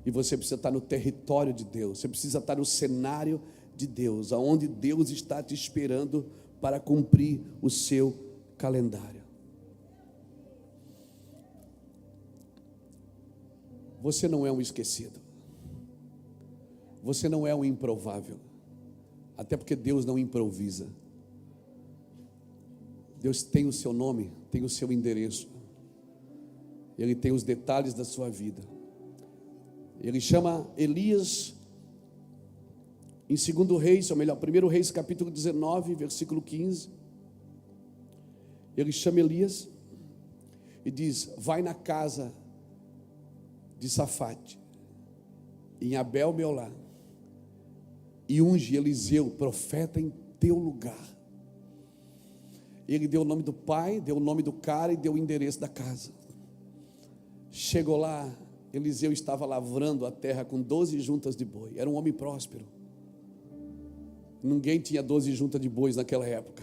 e você precisa estar no território de Deus, você precisa estar no cenário de Deus, aonde Deus está te esperando para cumprir o seu calendário. Você não é um esquecido, você não é um improvável, até porque Deus não improvisa. Deus tem o seu nome, tem o seu endereço, Ele tem os detalhes da sua vida. Ele chama Elias em 2 Reis, ou melhor, 1 Reis capítulo 19, versículo 15. Ele chama Elias e diz: vai na casa de Safate, em Abel-Meolá, e unge Eliseu, profeta, em teu lugar. Ele deu o nome do pai, deu o nome do cara e deu o endereço da casa. Chegou lá, Eliseu estava lavrando a terra com 12 juntas de boi. Era um homem próspero. Ninguém tinha 12 juntas de bois naquela época.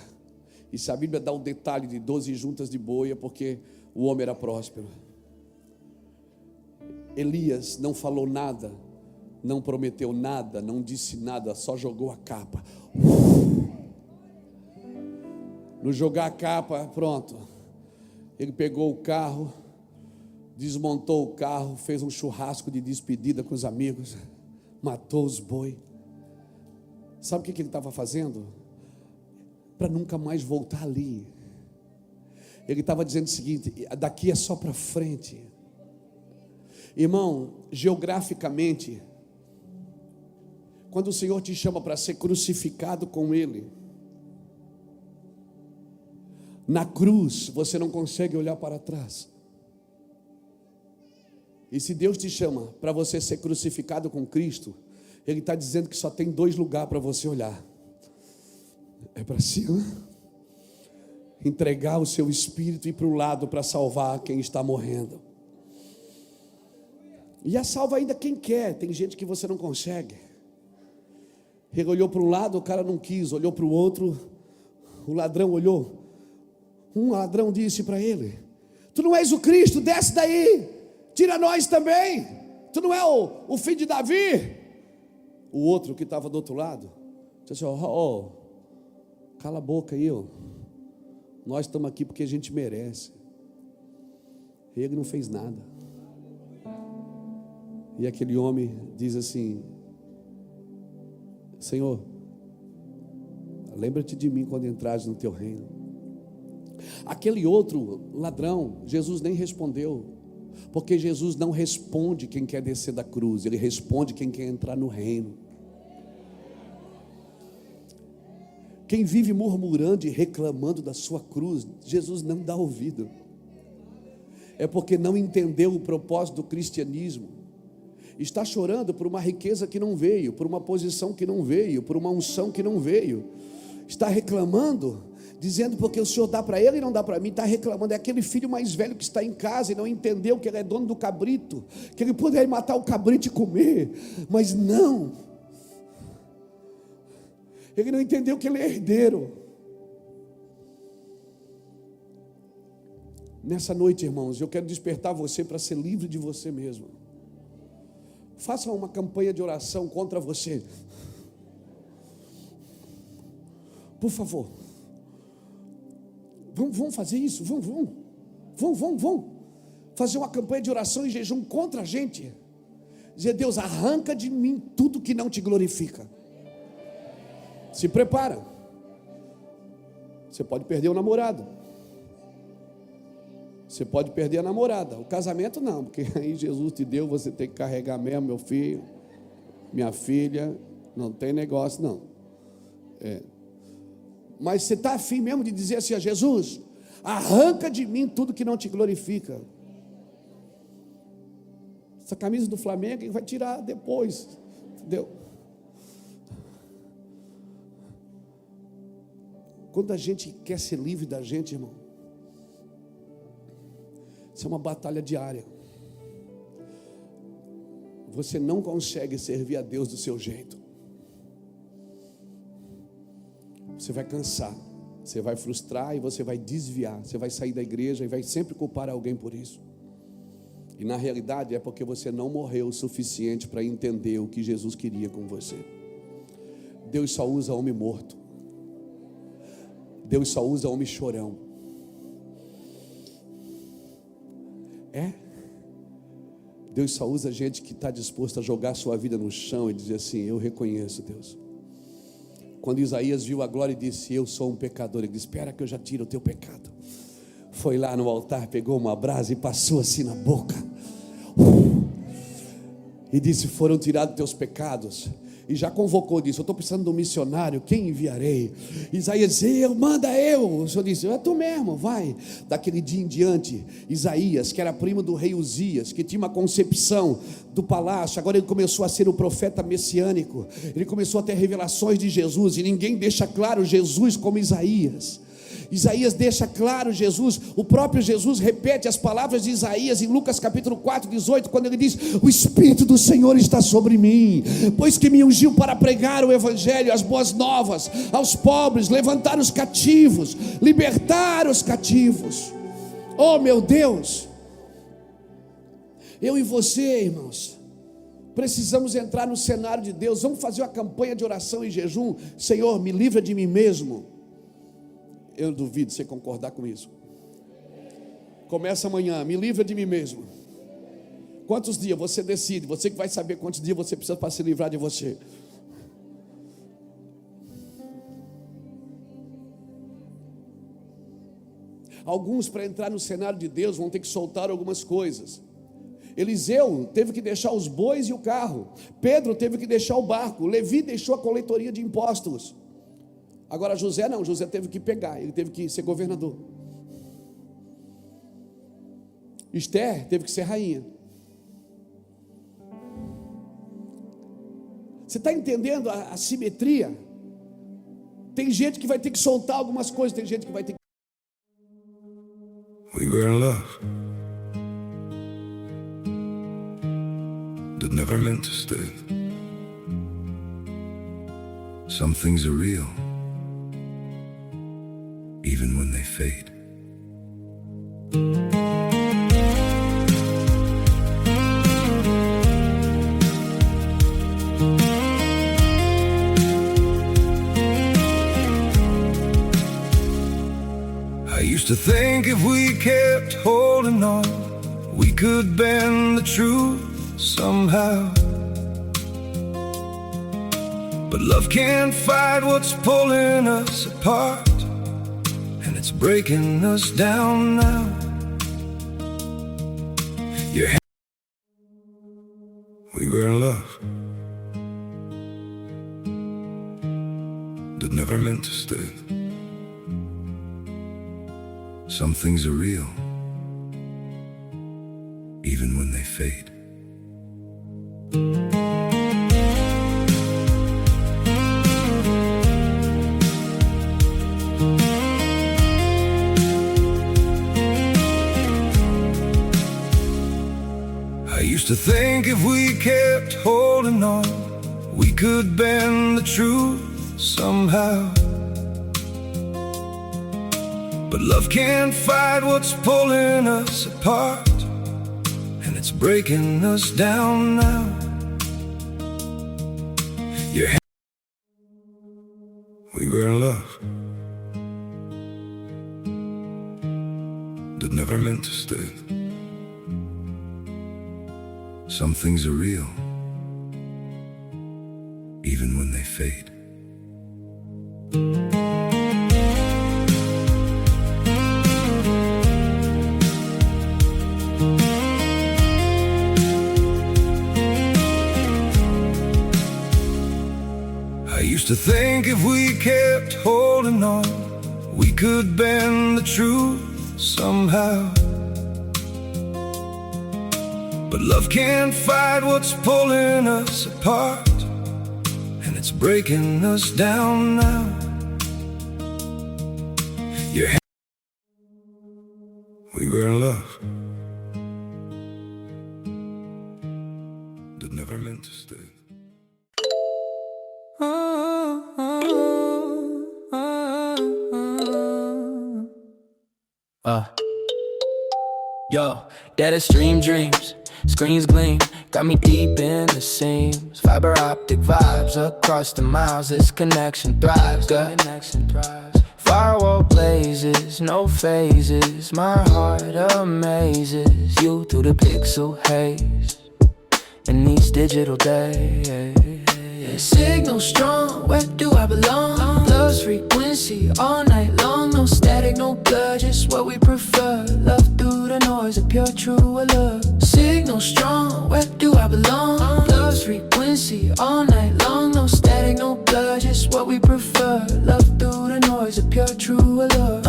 E se a Bíblia dá o detalhe de 12 juntas de boi, é porque o homem era próspero. Elias não falou nada, não prometeu nada, não disse nada, só jogou a capa. No jogar a capa, pronto, ele pegou o carro, desmontou o carro, fez um churrasco de despedida com os amigos, matou os boi. Sabe o que ele estava fazendo? Para nunca mais voltar ali. Ele estava dizendo o seguinte: daqui é só para frente. Irmão, geograficamente, quando o Senhor te chama para ser crucificado com Ele, na cruz você não consegue olhar para trás. E se Deus te chama para você ser crucificado com Cristo, Ele está dizendo que só tem 2 lugares para você olhar: é para cima, entregar o seu espírito, e para o lado para salvar quem está morrendo. E a salva ainda quem quer. Tem gente que você não consegue. Ele olhou para um lado, o cara não quis. Olhou para o outro, o ladrão olhou. Um ladrão disse para ele: tu não és o Cristo, desce daí, tira nós também. Tu não é o filho de Davi. O outro que estava do outro lado disse assim: cala a boca aí, nós estamos aqui porque a gente merece. Ele não fez nada. E aquele homem diz assim: Senhor, lembra-te de mim quando entrares no teu reino. Aquele outro ladrão, Jesus nem respondeu, porque Jesus não responde quem quer descer da cruz, Ele responde quem quer entrar no reino. Quem vive murmurando e reclamando da sua cruz, Jesus não dá ouvido. É porque não entendeu o propósito do cristianismo. Está chorando por uma riqueza que não veio, por uma posição que não veio, por uma unção que não veio. Está reclamando, dizendo porque o Senhor dá para ele e não dá para mim. Está reclamando, é aquele filho mais velho que está em casa e não entendeu que ele é dono do cabrito, que ele poderia matar o cabrito e comer, mas não. Ele não entendeu que ele é herdeiro. Nessa noite, irmãos, eu quero despertar você para ser livre de você mesmo. Faça uma campanha de oração contra você. Por favor. Vamos fazer isso? Vamos fazer uma campanha de oração e jejum contra a gente. Dizer: Deus, arranca de mim tudo que não te glorifica. Se prepara. Você pode perder o namorado. Você pode perder a namorada. O casamento não, porque aí Jesus te deu, você tem que carregar mesmo, meu filho, minha filha. Não tem negócio não. Mas você está afim mesmo de dizer assim: a Jesus, arranca de mim tudo que não te glorifica. Essa camisa do Flamengo ele vai tirar depois, entendeu? Quando a gente quer ser livre da gente, irmão, isso é uma batalha diária. Você não consegue servir a Deus do seu jeito. Você vai cansar, você vai frustrar e você vai desviar. Você vai sair da igreja e vai sempre culpar alguém por isso. E na realidade é porque você não morreu o suficiente para entender o que Jesus queria com você. Deus só usa homem morto. Deus só usa homem chorão. Deus só usa gente que está disposto a jogar sua vida no chão e dizer assim: eu reconheço, Deus. Quando Isaías viu a glória e disse: eu sou um pecador, ele disse: espera que eu já tiro o teu pecado. Foi lá no altar, pegou uma brasa e passou assim na boca, e disse: foram tirados teus pecados. E já convocou, disse: eu estou precisando de um missionário, quem enviarei? Isaías disse: manda eu. O Senhor disse: é tu mesmo, vai. Daquele dia em diante, Isaías, que era primo do rei Uzias, que tinha uma concepção do palácio, agora ele começou a ser o profeta messiânico. Ele começou a ter revelações de Jesus, e ninguém deixa claro Jesus como Isaías. Isaías deixa claro Jesus, o próprio Jesus repete as palavras de Isaías em Lucas capítulo 4, 18, quando ele diz: o Espírito do Senhor está sobre mim, pois que me ungiu para pregar o Evangelho, as boas novas aos pobres, levantar os cativos, libertar os cativos. Oh meu Deus, eu e você, irmãos, precisamos entrar no cenário de Deus. Vamos fazer uma campanha de oração e jejum. Senhor, me livra de mim mesmo. Eu duvido você concordar com isso. Começa amanhã: me livra de mim mesmo. Quantos dias você decide? Você que vai saber quantos dias você precisa para se livrar de você. Alguns, para entrar no cenário de Deus, vão ter que soltar algumas coisas. Eliseu teve que deixar os bois e o carro. Pedro teve que deixar o barco. Levi deixou a coletoria de impostos. Agora José não, José teve que pegar, ele teve que ser governador. Esther teve que ser rainha. Você está entendendo a simetria? Tem gente que vai ter que soltar algumas coisas, tem gente que vai ter que... We were in love that never meant to stay. Some things are real, even when they fade. I used to think if we kept holding on, we could bend the truth somehow. But love can't fight what's pulling us apart, and it's breaking us down now. Your hand, we were in love, that never meant to stay. Some things are real, even when they fade. I used to think if we kept holding on, we could bend the truth somehow. But love can't fight what's pulling us apart, and it's breaking us down now. Your hand, we were in love, that never meant to stay. Some things are real, even when they fade. I used to think if we kept holding on, we could bend the truth somehow. But love can't fight what's pulling us apart, and it's breaking us down now. Your hand, we were in love, that never meant to stay. Yo, that is stream dreams, screens gleam, got me deep in the seams. Fiber optic vibes across the miles, this connection thrives. Good connection thrives. Firewall blazes, no phases, my heart amazes you through the pixel haze in these digital days. Signal strong, where do I belong? Love's frequency all night long, no static, no blur, just what we prefer. Love through the noise, a pure true allure. Signal strong, where do I belong? Love's frequency all night long, no static, no blur, just what we prefer. Love through the noise, a pure true allure.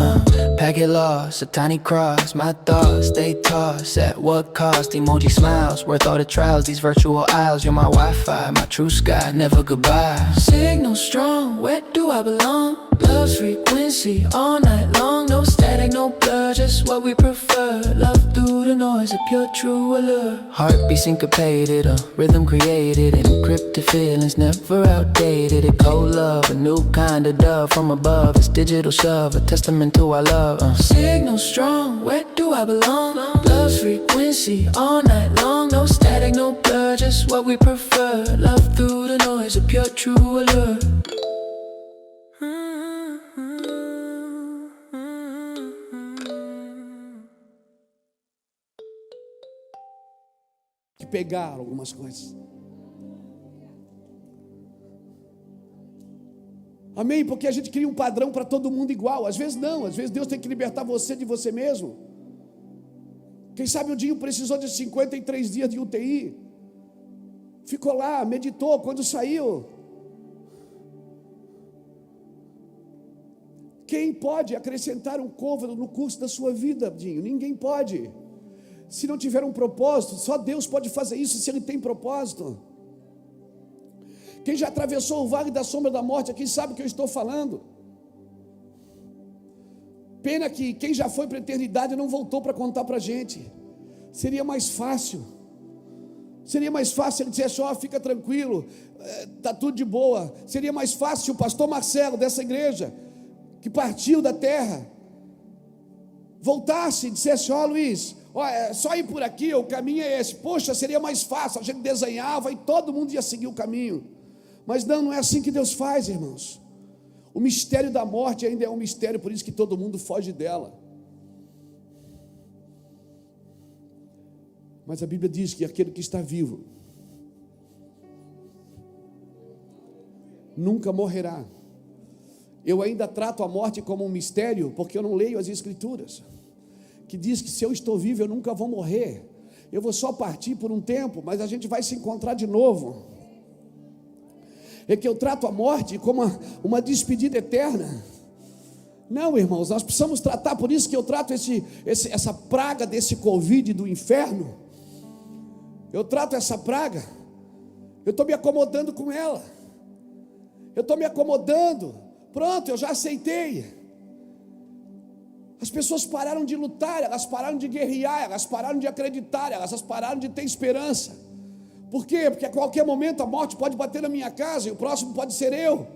Packet lost, a tiny cross, my thoughts they toss. At what cost? Emoji smiles, worth all the trials. These virtual aisles, you're my Wi-Fi, my true sky, never goodbye. Signal strong, where do I belong? Love's frequency all night long, no static, no blur, just what we prefer. Love through the noise, a pure true allure. Heartbeat syncopated, a rhythm created, encrypted feelings never outdated. A cold love, a new kind of dove from above. It's digital shove, a testament to our love. Signal strong, where do I belong? Love's frequency all night long, no static, no blur, just what we prefer. Love through the noise, a pure true allure. Que pegar algumas coisas. Amém? Porque a gente cria um padrão para todo mundo igual. Às vezes não, às vezes Deus tem que libertar você de você mesmo. Quem sabe o Dinho precisou de 53 dias de UTI. Ficou lá, meditou, quando saiu. Quem pode acrescentar um côvado no curso da sua vida, Dinho? Ninguém pode. Se não tiver um propósito, só Deus pode fazer isso se Ele tem propósito. Quem já atravessou o vale da sombra da morte aqui sabe o que eu estou falando. Pena que quem já foi para a eternidade não voltou para contar para a gente. Seria mais fácil. Seria mais fácil ele dissesse: ó, fica tranquilo, está tudo de boa. Seria mais fácil o pastor Marcelo dessa igreja, que partiu da terra, voltasse e dissesse: ó, Luiz, ó, é só ir por aqui, o caminho é esse. Poxa, seria mais fácil, a gente desenhava e todo mundo ia seguir o caminho. Mas não é assim que Deus faz, irmãos. O mistério da morte ainda é um mistério, por isso que todo mundo foge dela. Mas a Bíblia diz que aquele que está vivo nunca morrerá. Eu ainda trato a morte como um mistério, porque eu não leio as Escrituras, que diz que se eu estou vivo eu nunca vou morrer. Eu vou só partir por um tempo, mas a gente vai se encontrar de novo. É que eu trato a morte como uma despedida eterna. Não, irmãos, nós precisamos tratar, por isso que eu trato essa praga desse Covid do inferno. Eu trato essa praga, eu estou me acomodando com ela. Eu estou me acomodando. Pronto, eu já aceitei. As pessoas pararam de lutar, elas pararam de guerrear, elas pararam de acreditar, elas pararam de ter esperança. Por quê? Porque a qualquer momento a morte pode bater na minha casa e o próximo pode ser eu.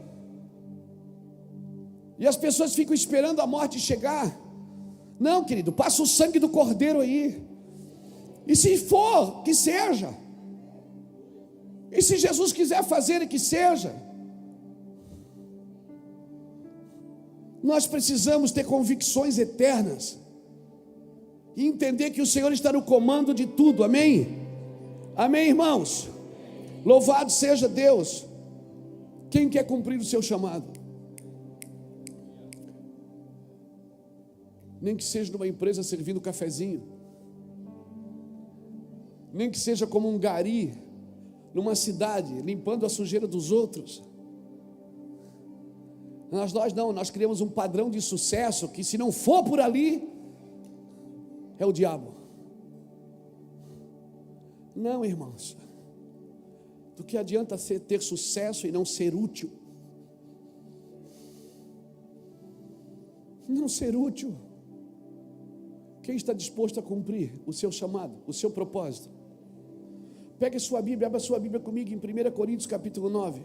E as pessoas ficam esperando a morte chegar. Não, querido, passa o sangue do Cordeiro aí. E se for, que seja. E se Jesus quiser fazer, que seja. Nós precisamos ter convicções eternas e entender que o Senhor está no comando de tudo, amém? Amém, irmãos? Louvado seja Deus. Quem quer cumprir o seu chamado? Nem que seja numa empresa servindo cafezinho, nem que seja como um gari numa cidade, limpando a sujeira dos outros. Nós criamos um padrão de sucesso que, se não for por ali, é o diabo. Não, irmãos, do que adianta ter sucesso e não ser útil? Não ser útil. Quem está disposto a cumprir o seu chamado, o seu propósito? Pegue sua Bíblia, abra sua Bíblia comigo em 1 Coríntios capítulo 9.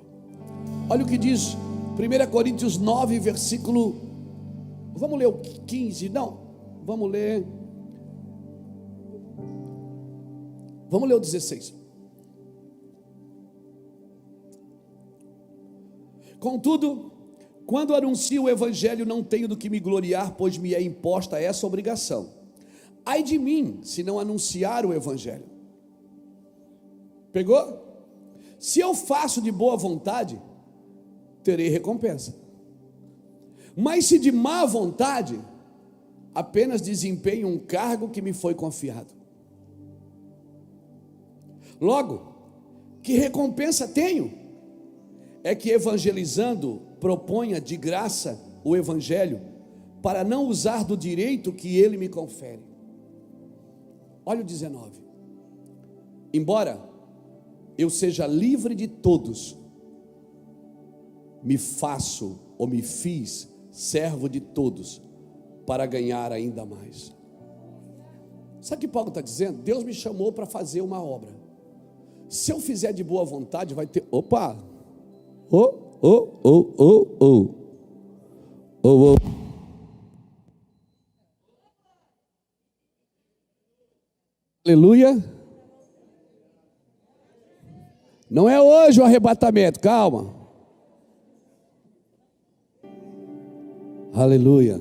Olha o que diz 1 Coríntios 9, versículo, vamos ler o 15, não, vamos ler o 16. Contudo, quando anuncio o Evangelho, não tenho do que me gloriar, pois me é imposta essa obrigação. Ai de mim, se não anunciar o Evangelho. Pegou? Se eu faço de boa vontade, terei recompensa. Mas se de má vontade, apenas desempenho um cargo que me foi confiado. Logo, que recompensa tenho? É que evangelizando, proponha de graça o Evangelho, para não usar do direito que ele me confere. Olha o 19. Embora eu seja livre de todos, me faço ou me fiz servo de todos, para ganhar ainda mais. Sabe o que Paulo está dizendo? Deus me chamou para fazer uma obra. Se eu fizer de boa vontade, vai ter, opa, aleluia. Não é hoje o arrebatamento, calma. Aleluia.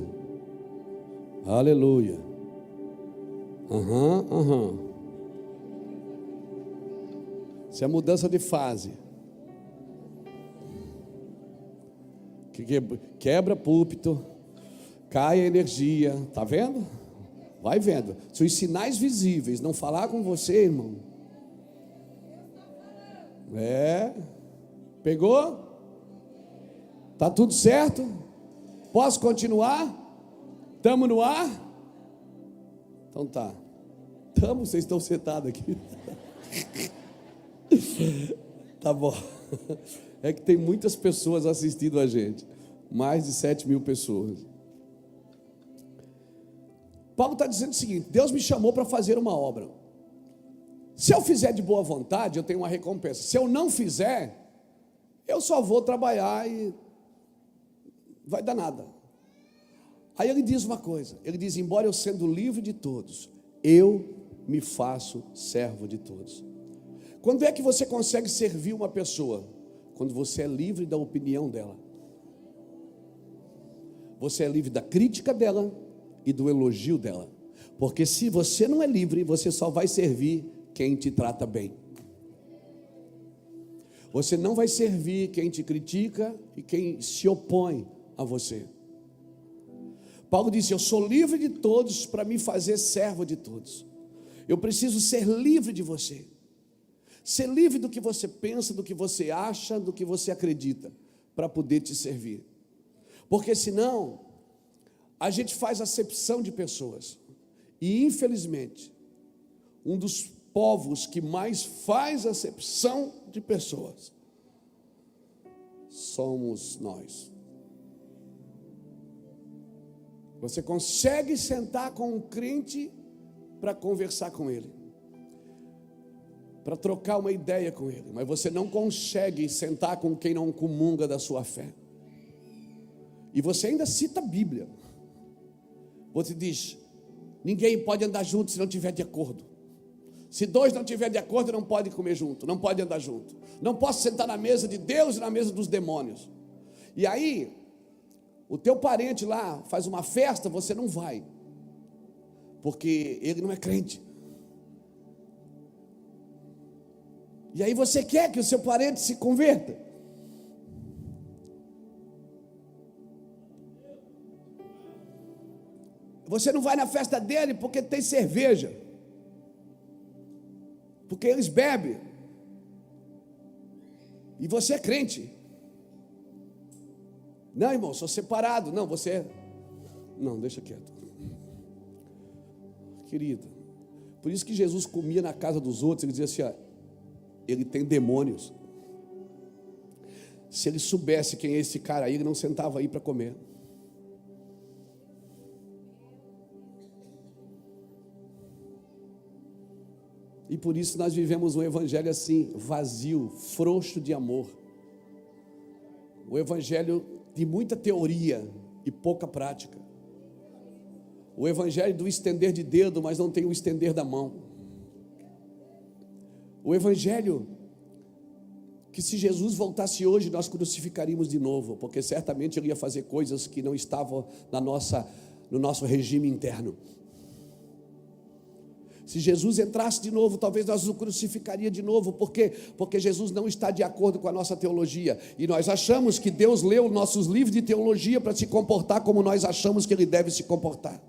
Aleluia. Isso é mudança de fase. Quebra púlpito, cai a energia, tá vendo? Vai vendo. Se os sinais visíveis não falar com você, irmão, pegou? Tá tudo certo? Posso continuar? Estamos no ar? Então tá. Vocês estão sentados aqui. Tá bom. É que tem muitas pessoas assistindo a gente. Mais de 7.000 pessoas. Paulo está dizendo o seguinte: Deus me chamou para fazer uma obra. Se eu fizer de boa vontade, eu tenho uma recompensa. Se eu não fizer, eu só vou trabalhar e vai dar nada. Aí ele diz uma coisa, ele diz: embora eu sendo livre de todos, eu me faço servo de todos. Quando é que você consegue servir uma pessoa? Quando você é livre da opinião dela. Você é livre da crítica dela e do elogio dela. Porque se você não é livre, você só vai servir quem te trata bem. Você não vai servir quem te critica e quem se opõe a você. Paulo disse: eu sou livre de todos para me fazer servo de todos. Eu preciso ser livre de você. Ser livre do que você pensa, do que você acha, do que você acredita, para poder te servir. Porque senão, a gente faz acepção de pessoas. E infelizmente, um dos povos que mais faz acepção de pessoas somos nós. Você consegue sentar com um crente para conversar com ele, para trocar uma ideia com ele, mas você não consegue sentar com quem não comunga da sua fé. E você ainda cita a Bíblia. Você diz: ninguém pode andar junto se não estiver de acordo. Se dois não estiverem de acordo, não podem comer junto, não podem andar junto. Não posso sentar na mesa de Deus e na mesa dos demônios. E aí, o teu parente lá faz uma festa, você não vai, porque ele não é crente. E aí você quer que o seu parente se converta. Você não vai na festa dele porque tem cerveja, porque eles bebem, e você é crente. Não, irmão, sou separado. Não, você é... Não, deixa quieto, querido. Por isso que Jesus comia na casa dos outros. Ele dizia assim: ele tem demônios. Se ele soubesse quem é esse cara aí, ele não sentava aí para comer. E por isso nós vivemos um evangelho assim, vazio, frouxo de amor. O evangelho de muita teoria e pouca prática. O evangelho do estender de dedo, mas não tem o estender da mão. O evangelho que, se Jesus voltasse hoje, nós crucificaríamos de novo, porque certamente ele ia fazer coisas que não estavam no nosso regime interno. Se Jesus entrasse de novo, talvez nós o crucificaria de novo. Por quê? Porque Jesus não está de acordo com a nossa teologia. E nós achamos que Deus leu nossos livros de teologia para se comportar como nós achamos que Ele deve se comportar.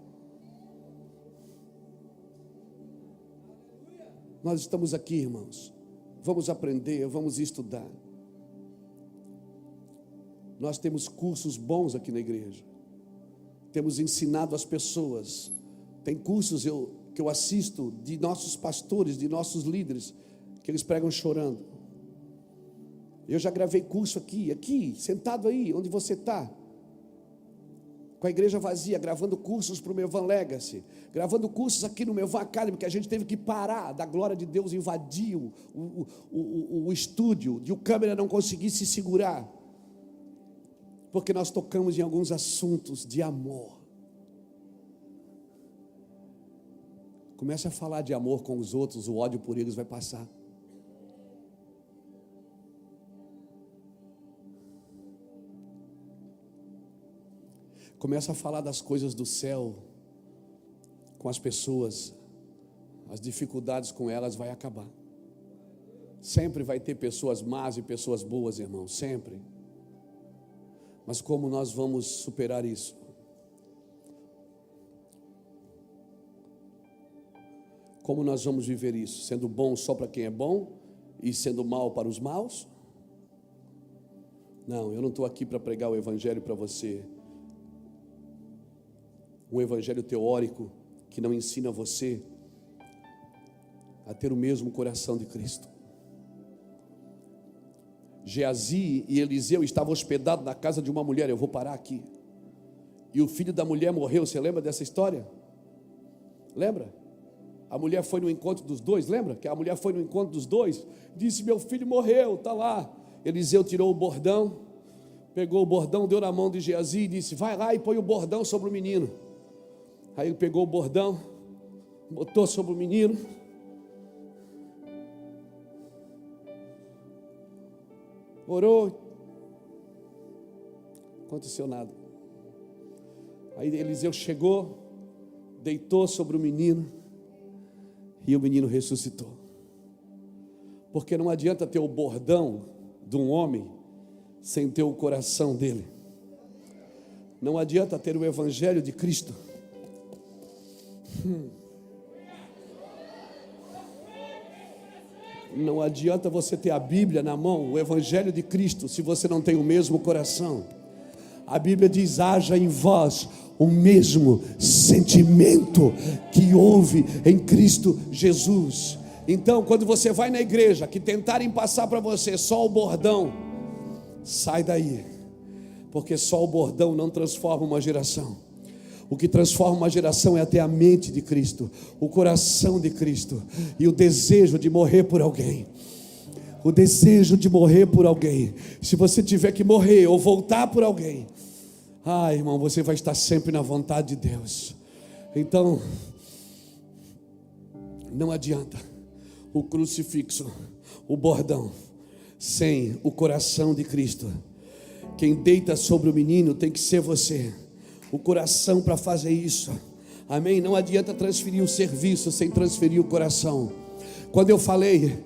Nós estamos aqui, irmãos. Vamos aprender, vamos estudar. Nós temos cursos bons aqui na igreja. Temos ensinado as pessoas. Tem cursos que eu assisto de nossos pastores, de nossos líderes, que eles pregam chorando. Eu já gravei curso aqui, sentado aí, onde você está, com a igreja vazia, gravando cursos para o meu Van Legacy, gravando cursos aqui no meu Van Academy, que a gente teve que parar, da glória de Deus invadir o estúdio, de o câmera não conseguir se segurar, porque nós tocamos em alguns assuntos de amor. Comece a falar de amor com os outros, o ódio por eles vai passar. Comece a falar das coisas do céu com as pessoas. As dificuldades com elas vai acabar. Sempre vai ter pessoas más e pessoas boas, irmão, sempre. Mas como nós vamos superar isso? Como nós vamos viver isso? Sendo bom só para quem é bom e sendo mal para os maus? Não, eu não estou aqui para pregar o evangelho para você. Um evangelho teórico que não ensina você a ter o mesmo coração de Cristo. Geazi e Eliseu estavam hospedados na casa de uma mulher. Eu vou parar aqui. E o filho da mulher morreu. Você lembra dessa história? Lembra? A mulher foi no encontro dos dois, lembra? Que a mulher foi no encontro dos dois, disse: meu filho morreu, está lá. Eliseu tirou o bordão, pegou o bordão, deu na mão de Geazi e disse: vai lá e põe o bordão sobre o menino. Aí ele pegou o bordão, botou sobre o menino. Orou. Não aconteceu nada. Aí Eliseu chegou, deitou sobre o menino. E o menino ressuscitou. Porque não adianta ter o bordão de um homem sem ter o coração dele. Não adianta ter o evangelho de Cristo. Não adianta você ter a Bíblia na mão, o evangelho de Cristo, se você não tem o mesmo coração. A Bíblia diz: haja em vós o mesmo sentimento que houve em Cristo Jesus. Então, quando você vai na igreja, que tentarem passar para você só o bordão, sai daí, porque só o bordão não transforma uma geração. O que transforma uma geração é ter a mente de Cristo, o coração de Cristo e o desejo de morrer por alguém. O desejo de morrer por alguém. Se você tiver que morrer ou voltar por alguém, irmão, você vai estar sempre na vontade de Deus. Então, não adianta o crucifixo, o bordão, sem o coração de Cristo. Quem deita sobre o menino tem que ser você. O coração para fazer isso. Amém? Não adianta transferir o serviço sem transferir o coração. Quando eu falei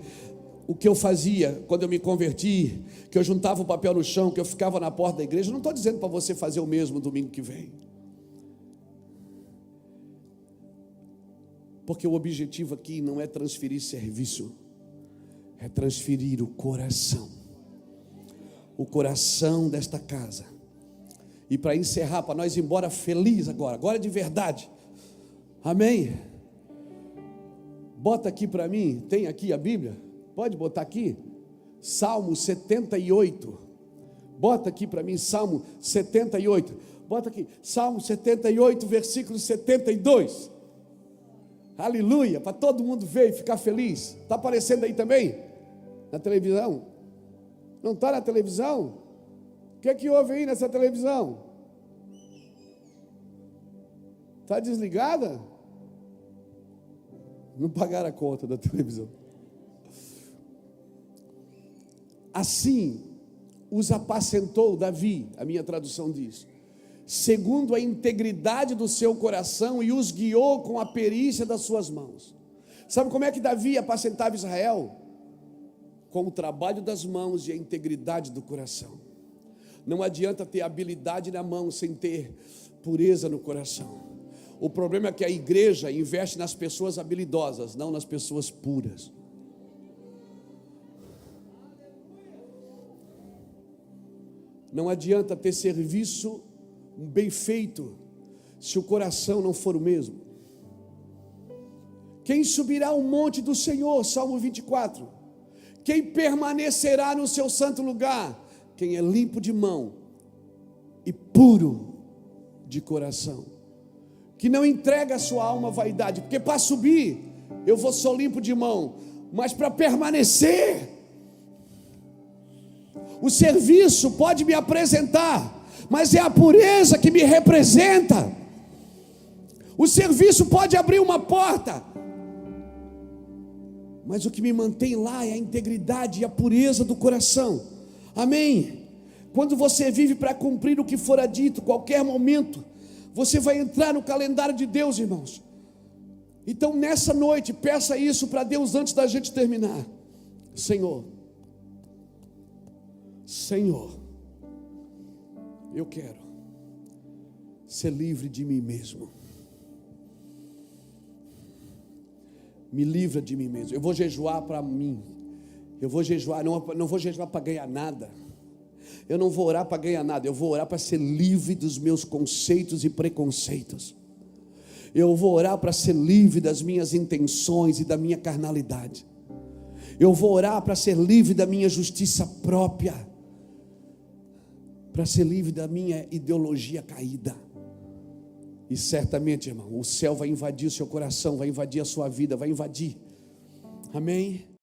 o que eu fazia quando eu me converti, que eu juntava o papel no chão, que eu ficava na porta da igreja, não estou dizendo para você fazer o mesmo domingo que vem, porque o objetivo aqui não é transferir serviço, é transferir o coração desta casa. E para encerrar, para nós ir embora feliz agora de verdade, amém? Bota aqui para mim, tem aqui a Bíblia? Pode botar aqui? Salmo 78, bota aqui para mim, Salmo 78, bota aqui, Salmo 78, versículo 72, aleluia, para todo mundo ver e ficar feliz. Está aparecendo aí também? Na televisão? Não está na televisão? O que é que houve aí nessa televisão? Está desligada? Não pagaram a conta da televisão. Assim os apacentou Davi, a minha tradução diz, segundo a integridade do seu coração, e os guiou com a perícia das suas mãos. Sabe como é que Davi apacentava Israel? Com o trabalho das mãos e a integridade do coração. Não adianta ter habilidade na mão sem ter pureza no coração. O problema é que a igreja investe nas pessoas habilidosas, não nas pessoas puras. Não adianta ter serviço bem feito se o coração não for o mesmo. Quem subirá ao monte do Senhor? Salmo 24. Quem permanecerá no seu santo lugar? Quem é limpo de mão e puro de coração, que não entrega a sua alma à vaidade, porque para subir eu vou só limpo de mão, mas para permanecer, o serviço pode me apresentar, mas é a pureza que me representa. O serviço pode abrir uma porta, mas o que me mantém lá é a integridade e a pureza do coração. Amém? Quando você vive para cumprir o que fora dito, qualquer momento você vai entrar no calendário de Deus, irmãos. Então nessa noite, peça isso para Deus antes da gente terminar. Senhor, eu quero ser livre de mim mesmo. Me livra de mim mesmo. Eu vou jejuar para mim. Eu vou jejuar, não vou jejuar para ganhar nada. Eu não vou orar para ganhar nada. Eu vou orar para ser livre dos meus conceitos e preconceitos. Eu vou orar para ser livre das minhas intenções e da minha carnalidade. Eu vou orar para ser livre da minha justiça própria, para ser livre da minha ideologia caída. E certamente, irmão, o céu vai invadir o seu coração, vai invadir a sua vida, vai invadir. Amém?